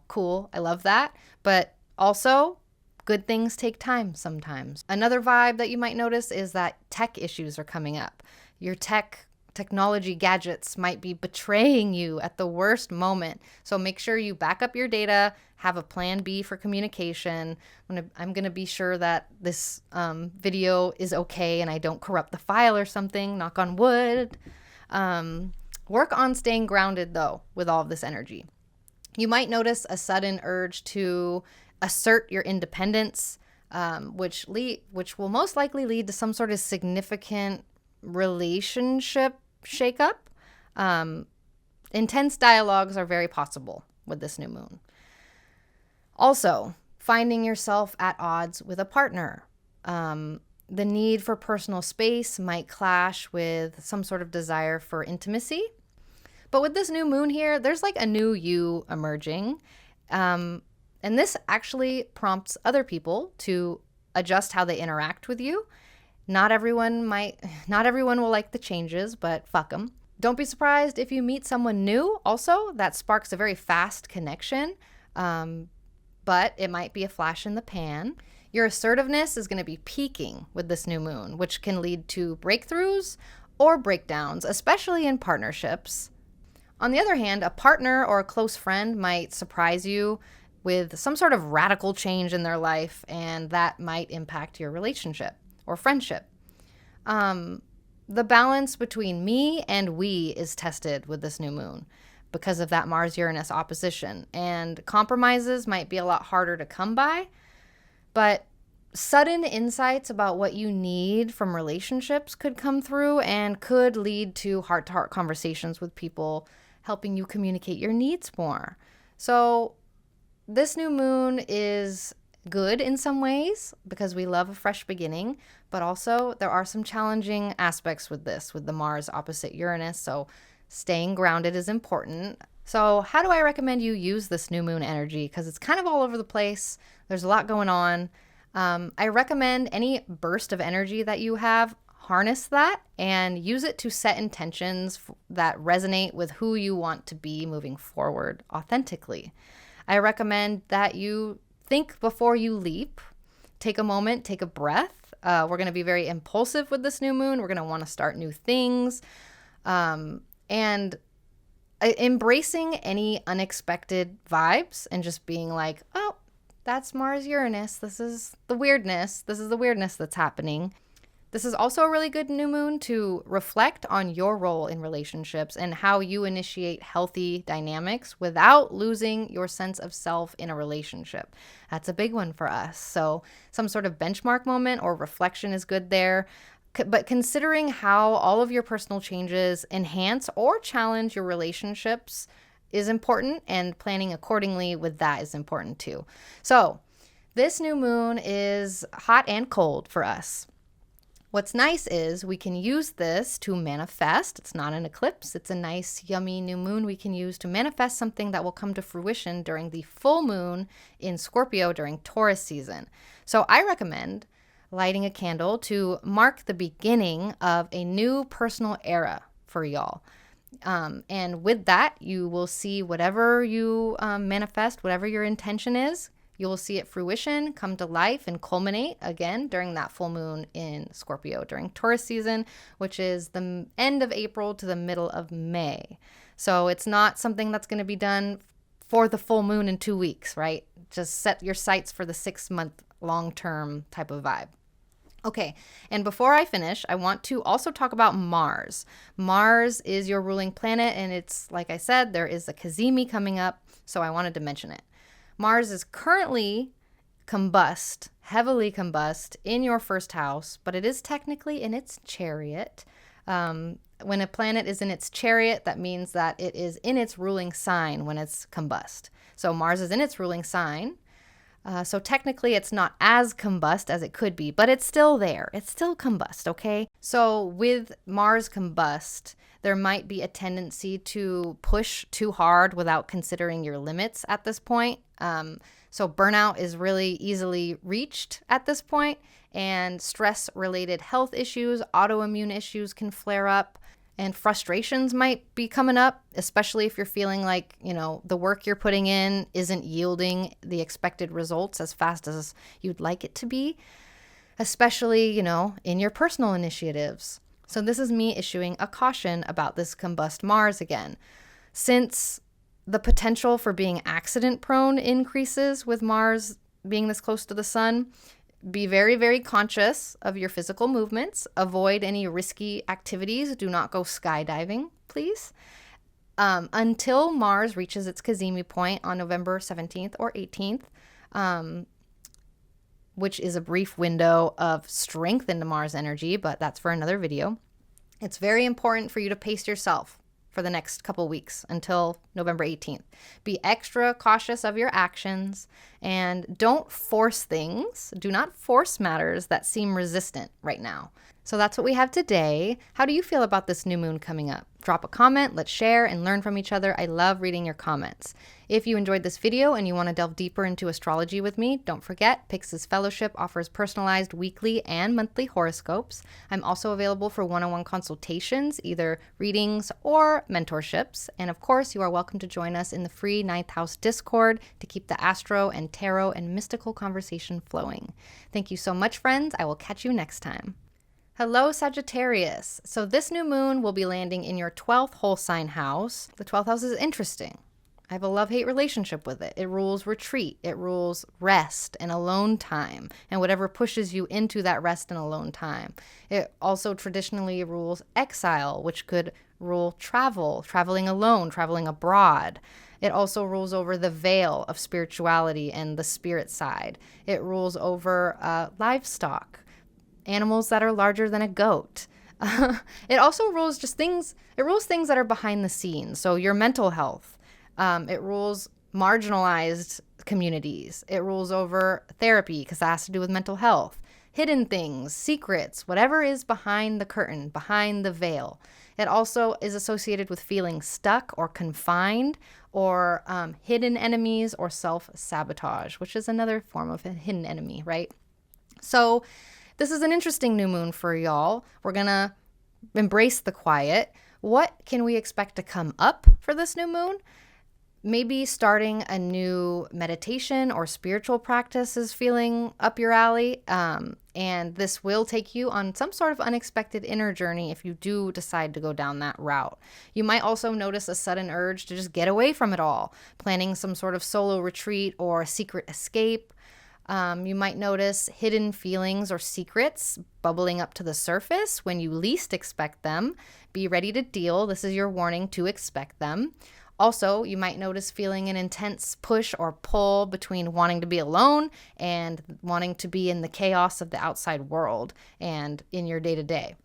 cool. I love that. But also, good things take time sometimes. Another vibe that you might notice is that tech issues are coming up. Your tech technology gadgets might be betraying you at the worst moment. So make sure you back up your data, have a plan B for communication. I'm going to be sure that this video is okay and I don't corrupt the file or something, knock on wood. Work on staying grounded, though, with all of this energy. You might notice a sudden urge to assert your independence, which will most likely lead to some sort of significant relationship shakeup. Intense dialogues are very possible with this new moon. Also, finding yourself at odds with a partner. The need for personal space might clash with some sort of desire for intimacy. But with this new moon here, there's like a new you emerging. And this actually prompts other people to adjust how they interact with you. Not everyone will like the changes, but fuck them. Don't be surprised if you meet someone new also that sparks a very fast connection. But it might be a flash in the pan. Your assertiveness is going to be peaking with this new moon, which can lead to breakthroughs or breakdowns, especially in partnerships. On the other hand, a partner or a close friend might surprise you with some sort of radical change in their life, and that might impact your relationship or friendship. The balance between me and we is tested with this new moon because of that Mars-Uranus opposition, and compromises might be a lot harder to come by, but sudden insights about what you need from relationships could come through and could lead to heart-to-heart conversations with people, helping you communicate your needs more. So this new moon is good in some ways because we love a fresh beginning, but also there are some challenging aspects with the Mars opposite Uranus, so staying grounded is important. So how do I recommend you use this new moon energy? Because it's kind of all over the place. There's a lot going on. I recommend any burst of energy that you have, harness that and use it to set intentions that resonate with who you want to be moving forward authentically. I recommend that you think before you leap. Take a moment, take a breath. We're going to be very impulsive with this new moon. We're going to want to start new things. And embracing any unexpected vibes and just being like, oh, that's Mars Uranus. This is the weirdness. This is the weirdness that's happening. This is also a really good new moon to reflect on your role in relationships and how you initiate healthy dynamics without losing your sense of self in a relationship. That's a big one for us. So some sort of benchmark moment or reflection is good there. But considering how all of your personal changes enhance or challenge your relationships is important, and planning accordingly with that is important too. So this new moon is hot and cold for us. What's nice is we can use this to manifest. It's not an eclipse. It's a nice, yummy new moon we can use to manifest something that will come to fruition during the full moon in Scorpio during Taurus season. So I recommend lighting a candle to mark the beginning of a new personal era for y'all. And with that, you will see whatever you manifest, whatever your intention is, you will see it fruition, come to life, and culminate again during that full moon in Scorpio during Taurus season, which is the end of April to the middle of May. So it's not something that's going to be done for the full moon in 2 weeks, right? Just set your sights for the 6-month long-term type of vibe. Okay, and before I finish, I want to also talk about Mars. Mars is your ruling planet, and it's, like I said, there is a Cazimi coming up, so I wanted to mention it. Mars is currently heavily combust in your first house, but it is technically in its chariot. When a planet is in its chariot, that means that it is in its ruling sign when it's combust. So Mars is in its ruling sign. So technically it's not as combust as it could be, but it's still there. It's still combust, okay? So with Mars combust, there might be a tendency to push too hard without considering your limits at this point. So burnout is really easily reached at this point, and stress-related health issues, autoimmune issues can flare up. And frustrations might be coming up, especially if you're feeling like, the work you're putting in isn't yielding the expected results as fast as you'd like it to be, especially, in your personal initiatives. So this is me issuing a caution about this combust Mars again. Since the potential for being accident prone increases with Mars being this close to the sun, be very, very conscious of your physical movements. Avoid any risky activities. Do not go skydiving, please. Until Mars reaches its Cazimi point on November 17th or 18th, which is a brief window of strength into Mars energy, but that's for another video. It's very important for you to pace yourself for the next couple weeks until November 18th. Be extra cautious of your actions and don't force things. Do not force matters that seem resistant right now. So that's what we have today. How do you feel about this new moon coming up? Drop a comment, let's share and learn from each other. I love reading your comments. If you enjoyed this video and you want to delve deeper into astrology with me, don't forget, Pix's Fellowship offers personalized weekly and monthly horoscopes. I'm also available for one-on-one consultations, either readings or mentorships. And of course, you are welcome to join us in the free 9th House Discord to keep the astro and tarot and mystical conversation flowing. Thank you so much, friends. I will catch you next time. Hello, Sagittarius. So this new moon will be landing in your 12th whole sign house. The 12th house is interesting. I have a love-hate relationship with it. It rules retreat. It rules rest and alone time and whatever pushes you into that rest and alone time. It also traditionally rules exile, which could rule travel, traveling alone, traveling abroad. It also rules over the veil of spirituality and the spirit side. It rules over livestock, animals that are larger than a goat. It also rules things that are behind the scenes. So your mental health. It rules marginalized communities. It rules over therapy because that has to do with mental health. Hidden things, secrets, whatever is behind the curtain, behind the veil. It also is associated with feeling stuck or confined or hidden enemies or self-sabotage, which is another form of a hidden enemy, right? So this is an interesting new moon for y'all. We're going to embrace the quiet. What can we expect to come up for this new moon? Maybe starting a new meditation or spiritual practice is feeling up your alley. And this will take you on some sort of unexpected inner journey if you do decide to go down that route. You might also notice a sudden urge to just get away from it all, planning some sort of solo retreat or a secret escape. You might notice hidden feelings or secrets bubbling up to the surface when you least expect them. Be ready to deal. This is your warning to expect them. Also, you might notice feeling an intense push or pull between wanting to be alone and wanting to be in the chaos of the outside world and in your day-to-day.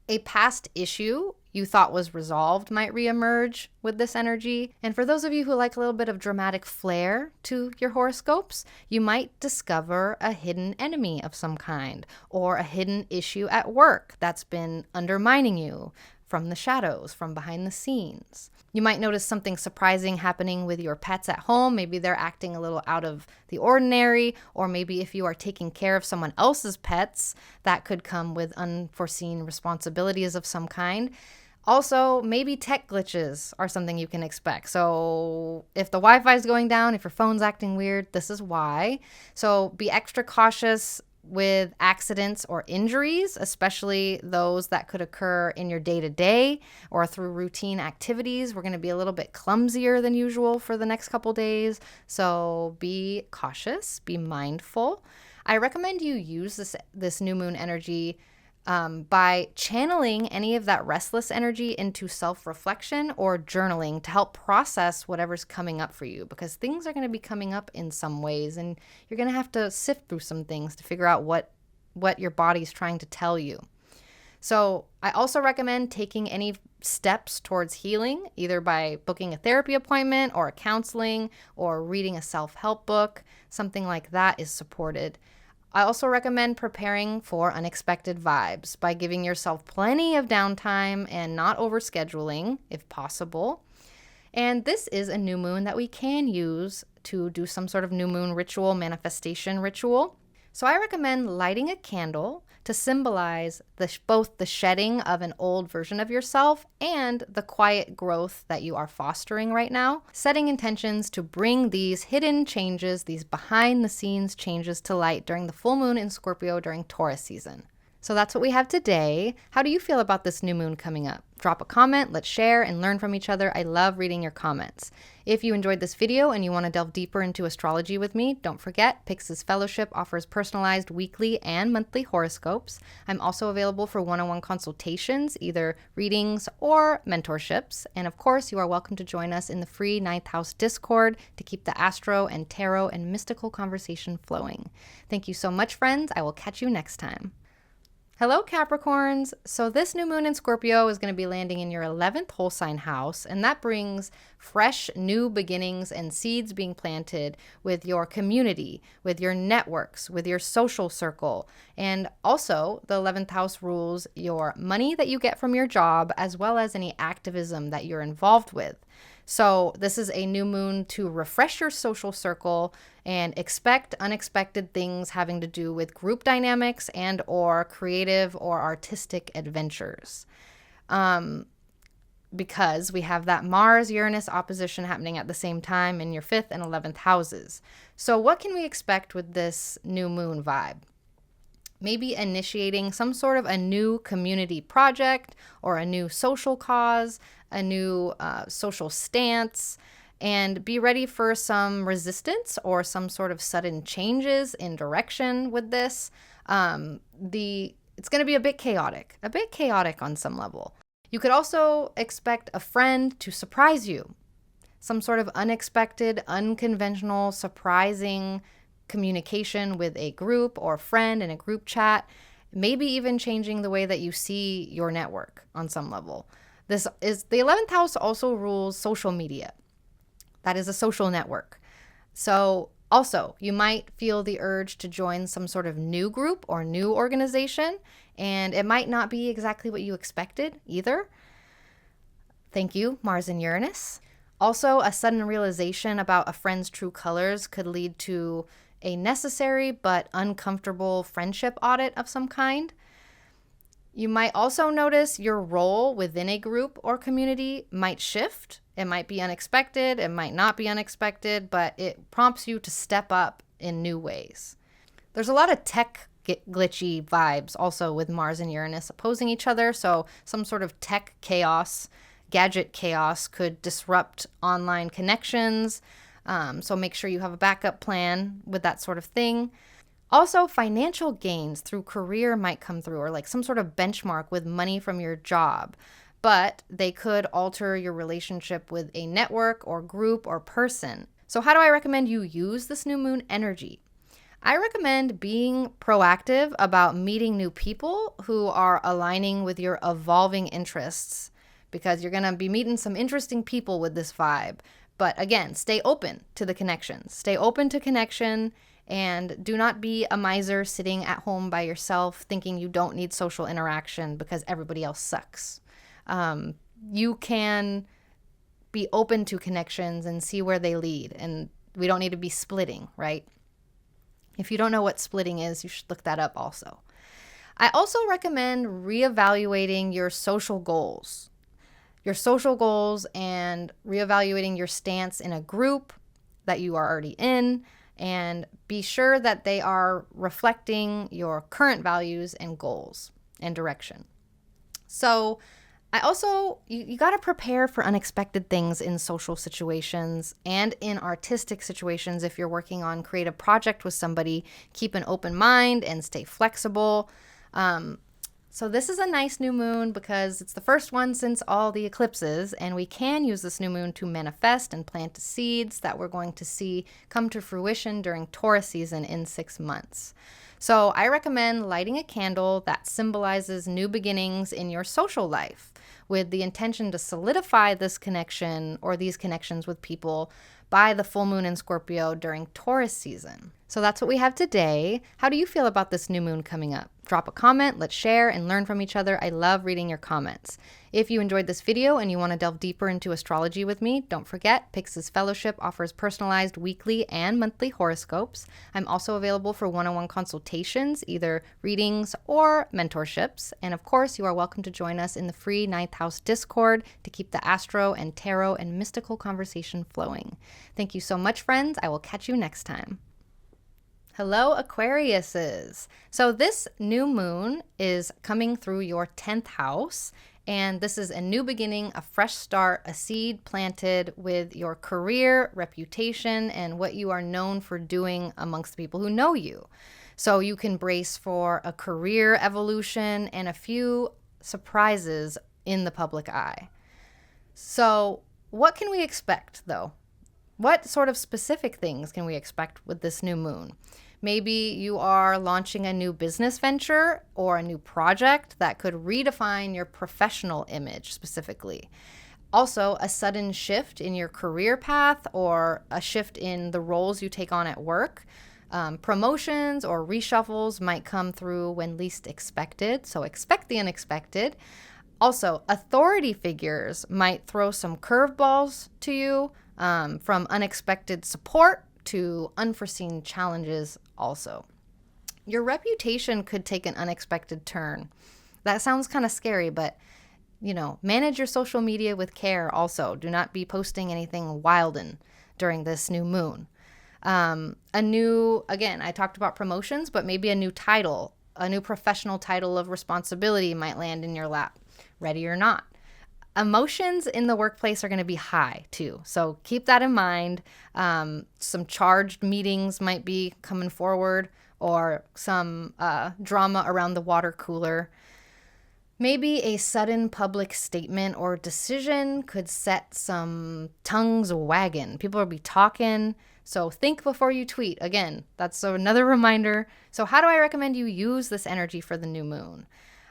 A past issue you thought was resolved might reemerge with this energy. And for those of you who like a little bit of dramatic flair to your horoscopes, you might discover a hidden enemy of some kind or a hidden issue at work that's been undermining you from the shadows, from behind the scenes. You might notice something surprising happening with your pets at home. Maybe they're acting a little out of the ordinary, or maybe if you are taking care of someone else's pets, that could come with unforeseen responsibilities of some kind. Also, maybe tech glitches are something you can expect. So if the Wi-Fi is going down, if your phone's acting weird, this is why. So be extra cautious with accidents or injuries, especially those that could occur in your day-to-day or through routine activities. We're going to be a little bit clumsier than usual for the next couple days. So be cautious, be mindful. I recommend you use this new moon energy by channeling any of that restless energy into self-reflection or journaling to help process whatever's coming up for you, because things are going to be coming up in some ways and you're going to have to sift through some things to figure out what your body's trying to tell you. So I also recommend taking any steps towards healing, either by booking a therapy appointment or a counseling or reading a self-help book. Something like that is supported. I also recommend preparing for unexpected vibes by giving yourself plenty of downtime and not overscheduling if possible. And this is a new moon that we can use to do some sort of new moon ritual, manifestation ritual. So I recommend lighting a candle to symbolize both the shedding of an old version of yourself and the quiet growth that you are fostering right now, setting intentions to bring these hidden changes, these behind the scenes changes to light during the full moon in Scorpio during Taurus season. So that's what we have today. How do you feel about this new moon coming up? Drop a comment, let's share and learn from each other. I love reading your comments. If you enjoyed this video and you want to delve deeper into astrology with me, don't forget, Pyx's Fellowship offers personalized weekly and monthly horoscopes. I'm also available for one-on-one consultations, either readings or mentorships. And of course, you are welcome to join us in the free 9th House Discord to keep the astro and tarot and mystical conversation flowing. Thank you so much, friends. I will catch you next time. Hello, Capricorns. So this new moon in Scorpio is going to be landing in your 11th whole sign house, and that brings fresh new beginnings and seeds being planted with your community, with your networks, with your social circle. And also the 11th house rules your money that you get from your job, as well as any activism that you're involved with. So this is a new moon to refresh your social circle and expect unexpected things having to do with group dynamics and or creative or artistic adventures. Because we have that Mars-Uranus opposition happening at the same time in your 5th and 11th houses. So what can we expect with this new moon vibe? Maybe initiating some sort of a new community project or a new social cause, a new social stance, and be ready for some resistance or some sort of sudden changes in direction with this. It's going to be a bit chaotic on some level. You could also expect a friend to surprise you, some sort of unexpected, unconventional, surprising communication with a group or friend in a group chat, maybe even changing the way that you see your network on some level. This is the 11th house also rules social media. That is a social network. So also, you might feel the urge to join some sort of new group or new organization, and it might not be exactly what you expected either. Thank you, Mars and Uranus. Also, a sudden realization about a friend's true colors could lead to a necessary but uncomfortable friendship audit of some kind. You might also notice your role within a group or community might shift. It might be unexpected, it might not be unexpected, but it prompts you to step up in new ways. There's a lot of tech glitchy vibes also with Mars and Uranus opposing each other, so some sort of tech chaos, gadget chaos could disrupt online connections. So make sure you have a backup plan with that sort of thing. Also, financial gains through career might come through, or like some sort of benchmark with money from your job, but they could alter your relationship with a network or group or person. So how do I recommend you use this new moon energy? I recommend being proactive about meeting new people who are aligning with your evolving interests, because you're going to be meeting some interesting people with this vibe. But again, stay open to the connections. Stay open to connection, and do not be a miser sitting at home by yourself thinking you don't need social interaction because everybody else sucks. You can be open to connections and see where they lead, and we don't need to be splitting, right? If you don't know what splitting is, you should look that up also. I also recommend reevaluating your social goals. And reevaluating your stance in a group that you are already in, and be sure that they are reflecting your current values and goals and direction. So I also, you got to prepare for unexpected things in social situations and in artistic situations. If you're working on creative project with somebody, keep an open mind and stay flexible. So this is a nice new moon because it's the first one since all the eclipses, and we can use this new moon to manifest and plant seeds that we're going to see come to fruition during Taurus season in 6 months. So I recommend lighting a candle that symbolizes new beginnings in your social life with the intention to solidify this connection or these connections with people by the full moon in Scorpio during Taurus season. So that's what we have today. How do you feel about this new moon coming up? Drop a comment, let's share and learn from each other. I love reading your comments. If you enjoyed this video and you want to delve deeper into astrology with me, don't forget, Pyx's Fellowship offers personalized weekly and monthly horoscopes. I'm also available for one-on-one consultations, either readings or mentorships. And of course, you are welcome to join us in the free 9th House Discord to keep the astro and tarot and mystical conversation flowing. Thank you so much, friends. I will catch you next time. Hello, Aquariuses. So this new moon is coming through your 10th house, and this is a new beginning, a fresh start, a seed planted with your career, reputation, and what you are known for doing amongst the people who know you. So you can brace for a career evolution and a few surprises in the public eye. So what can we expect, though? What sort of specific things can we expect with this new moon? Maybe you are launching a new business venture or a new project that could redefine your professional image specifically. Also, a sudden shift in your career path or a shift in the roles you take on at work. Promotions or reshuffles might come through when least expected, so expect the unexpected. Also, authority figures might throw some curveballs to you, from unexpected support to unforeseen challenges also. Your reputation could take an unexpected turn. That sounds kind of scary, but manage your social media with care also. Do not be posting anything wildin' during this new moon. Again, I talked about promotions, but maybe a new title, a new professional title of responsibility might land in your lap, ready or not. Emotions in the workplace are going to be high too, so keep that in mind. Some charged meetings might be coming forward, or some drama around the water cooler. Maybe a sudden public statement or decision could set some tongues wagging. People will be talking, so think before you tweet. Again, that's another reminder. So how do I recommend you use this energy for the new moon?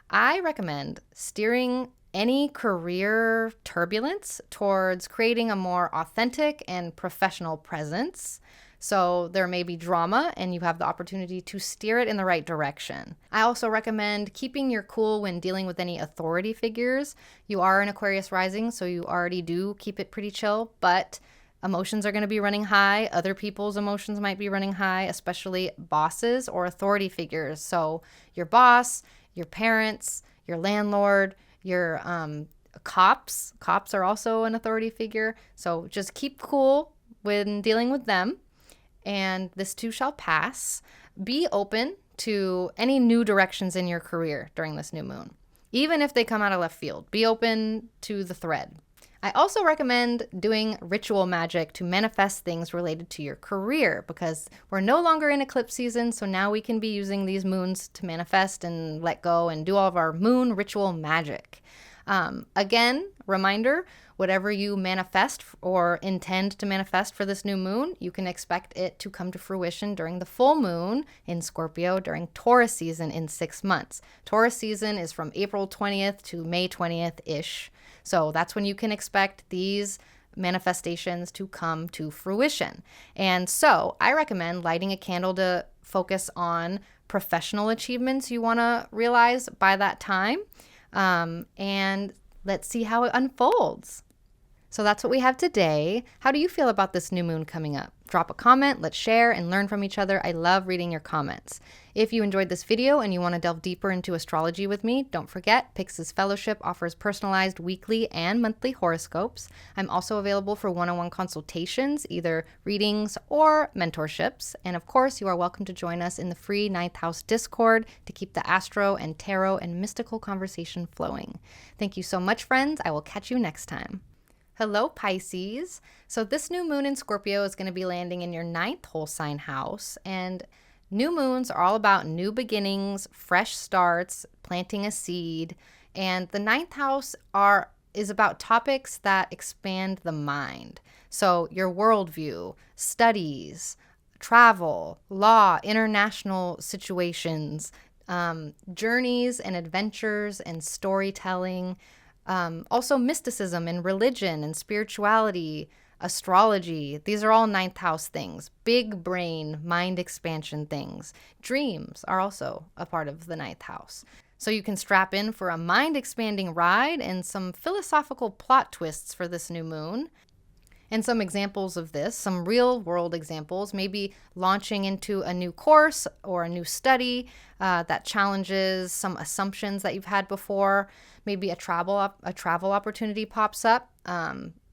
I recommend steering any career turbulence towards creating a more authentic and professional presence. So there may be drama and you have the opportunity to steer it in the right direction. I also recommend keeping your cool when dealing with any authority figures. You are an Aquarius rising, so you already do keep it pretty chill, but emotions are going to be running high. Other people's emotions might be running high, especially bosses or authority figures. So your boss, your parents, your landlord, your cops are also an authority figure. So just keep cool when dealing with them, and this too shall pass. Be open to any new directions in your career during this new moon, even if they come out of left field. Be open to the thread. I also recommend doing ritual magic to manifest things related to your career, because we're no longer in eclipse season, so now we can be using these moons to manifest and let go and do all of our moon ritual magic. Again, reminder, whatever you manifest or intend to manifest for this new moon, you can expect it to come to fruition during the full moon in Scorpio during Taurus season in 6 months. Taurus season is from April 20th to May 20th-ish. So that's when you can expect these manifestations to come to fruition. And so I recommend lighting a candle to focus on professional achievements you want to realize by that time. And let's see how it unfolds. So that's what we have today. How do you feel about this new moon coming up? Drop a comment, let's share and learn from each other. I love reading your comments. If you enjoyed this video and you want to delve deeper into astrology with me, don't forget, Pix's Fellowship offers personalized weekly and monthly horoscopes. I'm also available for one-on-one consultations, either readings or mentorships. And of course, you are welcome to join us in the free 9th House Discord to keep the astro and tarot and mystical conversation flowing. Thank you so much, friends. I will catch you next time. Hello, Pisces. So this new moon in Scorpio is going to be landing in your 9th whole sign house, and new moons are all about new beginnings, fresh starts, planting a seed, and the 9th house is about topics that expand the mind. So your worldview, studies, travel, law, international situations, journeys and adventures and storytelling. Also mysticism and religion and spirituality, astrology. These are all 9th house things. Big brain, mind expansion things. Dreams are also a part of the 9th house. So you can strap in for a mind expanding ride and some philosophical plot twists for this new moon. And some examples of this, some real world examples, maybe launching into a new course or a new study that challenges some assumptions that you've had before. Maybe a travel opportunity pops up.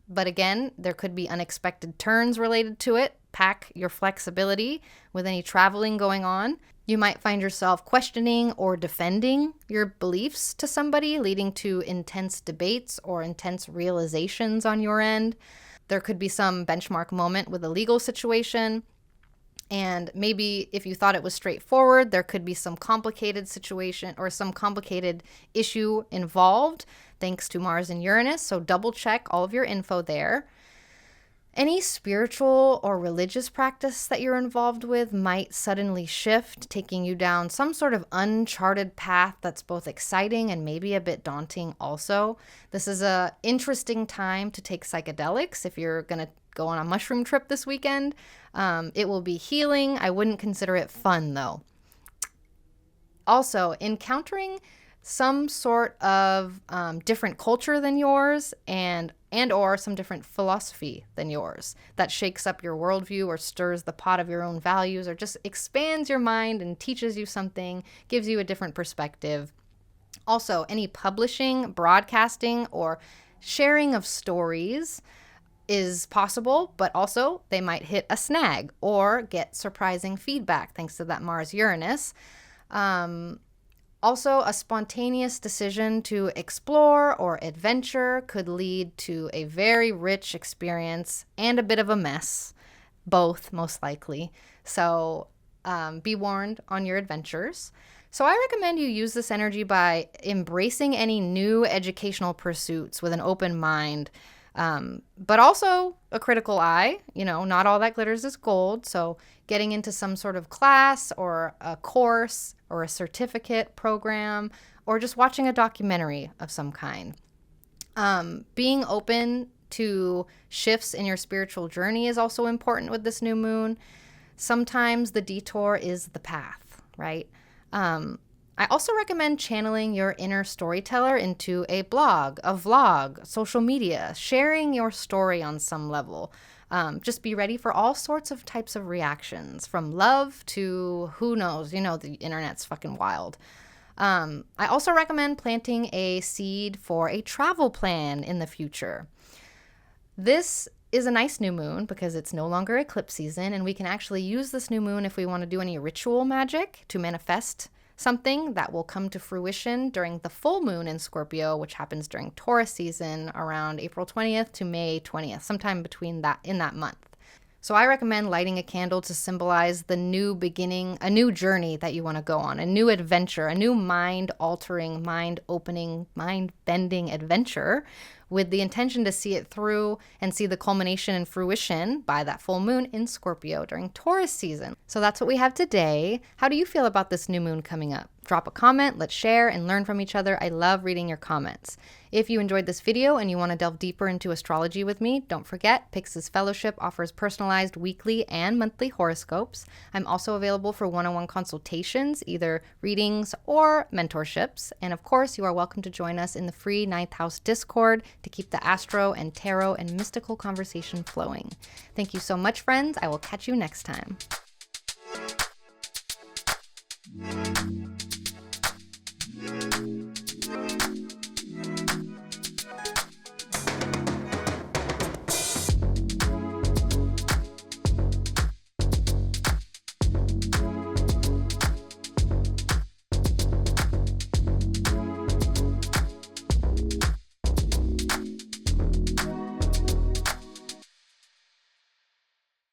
But again, there could be unexpected turns related to it. pack your flexibility with any traveling going on. You might find yourself questioning or defending your beliefs to somebody, leading to intense debates or intense realizations on your end. There could be some benchmark moment with a legal situation. And maybe if you thought it was straightforward, there could be some complicated situation or some complicated issue involved, thanks to Mars and Uranus. So double check all of your info there. Any spiritual or religious practice that you're involved with might suddenly shift, taking you down some sort of uncharted path that's both exciting and maybe a bit daunting also. This is an interesting time to take psychedelics if you're going to go on a mushroom trip this weekend. It will be healing. I wouldn't consider it fun, though. Also, encountering some sort of different culture than yours and or some different philosophy than yours that shakes up your worldview or stirs the pot of your own values or just expands your mind and teaches you something, gives you a different perspective. Also, any publishing, broadcasting, or sharing of stories is possible, but also they might hit a snag or get surprising feedback thanks to that Mars-Uranus. Also, a spontaneous decision to explore or adventure could lead to a very rich experience and a bit of a mess, both most likely. So be warned on your adventures. So I recommend you use this energy by embracing any new educational pursuits with an open mind, but also a critical eye. You know, not all that glitters is gold. So getting into some sort of class or a course or a certificate program, or just watching a documentary of some kind. Being open to shifts in your spiritual journey is also important with this new moon. Sometimes the detour is the path, right? I also recommend channeling your inner storyteller into a blog, a vlog, social media, sharing your story on some level. Just be ready for all sorts of types of reactions, from love to who knows, you know, the internet's fucking wild. I also recommend planting a seed for a travel plan in the future. This is a nice new moon because it's no longer eclipse season, and we can actually use this new moon if we want to do any ritual magic to manifest something that will come to fruition during the full moon in Scorpio, which happens during Taurus season around April 20th to May 20th, sometime between that in that month. So I recommend lighting a candle to symbolize the new beginning, a new journey that you want to go on, a new adventure, a new mind-altering, mind-opening, mind-bending adventure with the intention to see it through and see the culmination and fruition by that full moon in Scorpio during Taurus season. So that's what we have today. How do you feel about this new moon coming up? Drop a comment, let's share and learn from each other. I love reading your comments. If you enjoyed this video and you want to delve deeper into astrology with me, don't forget, Pix's Fellowship offers personalized weekly and monthly horoscopes. I'm also available for one-on-one consultations, either readings or mentorships. And of course, you are welcome to join us in the free 9th House Discord to keep the astro and tarot and mystical conversation flowing. Thank you so much, friends. I will catch you next time.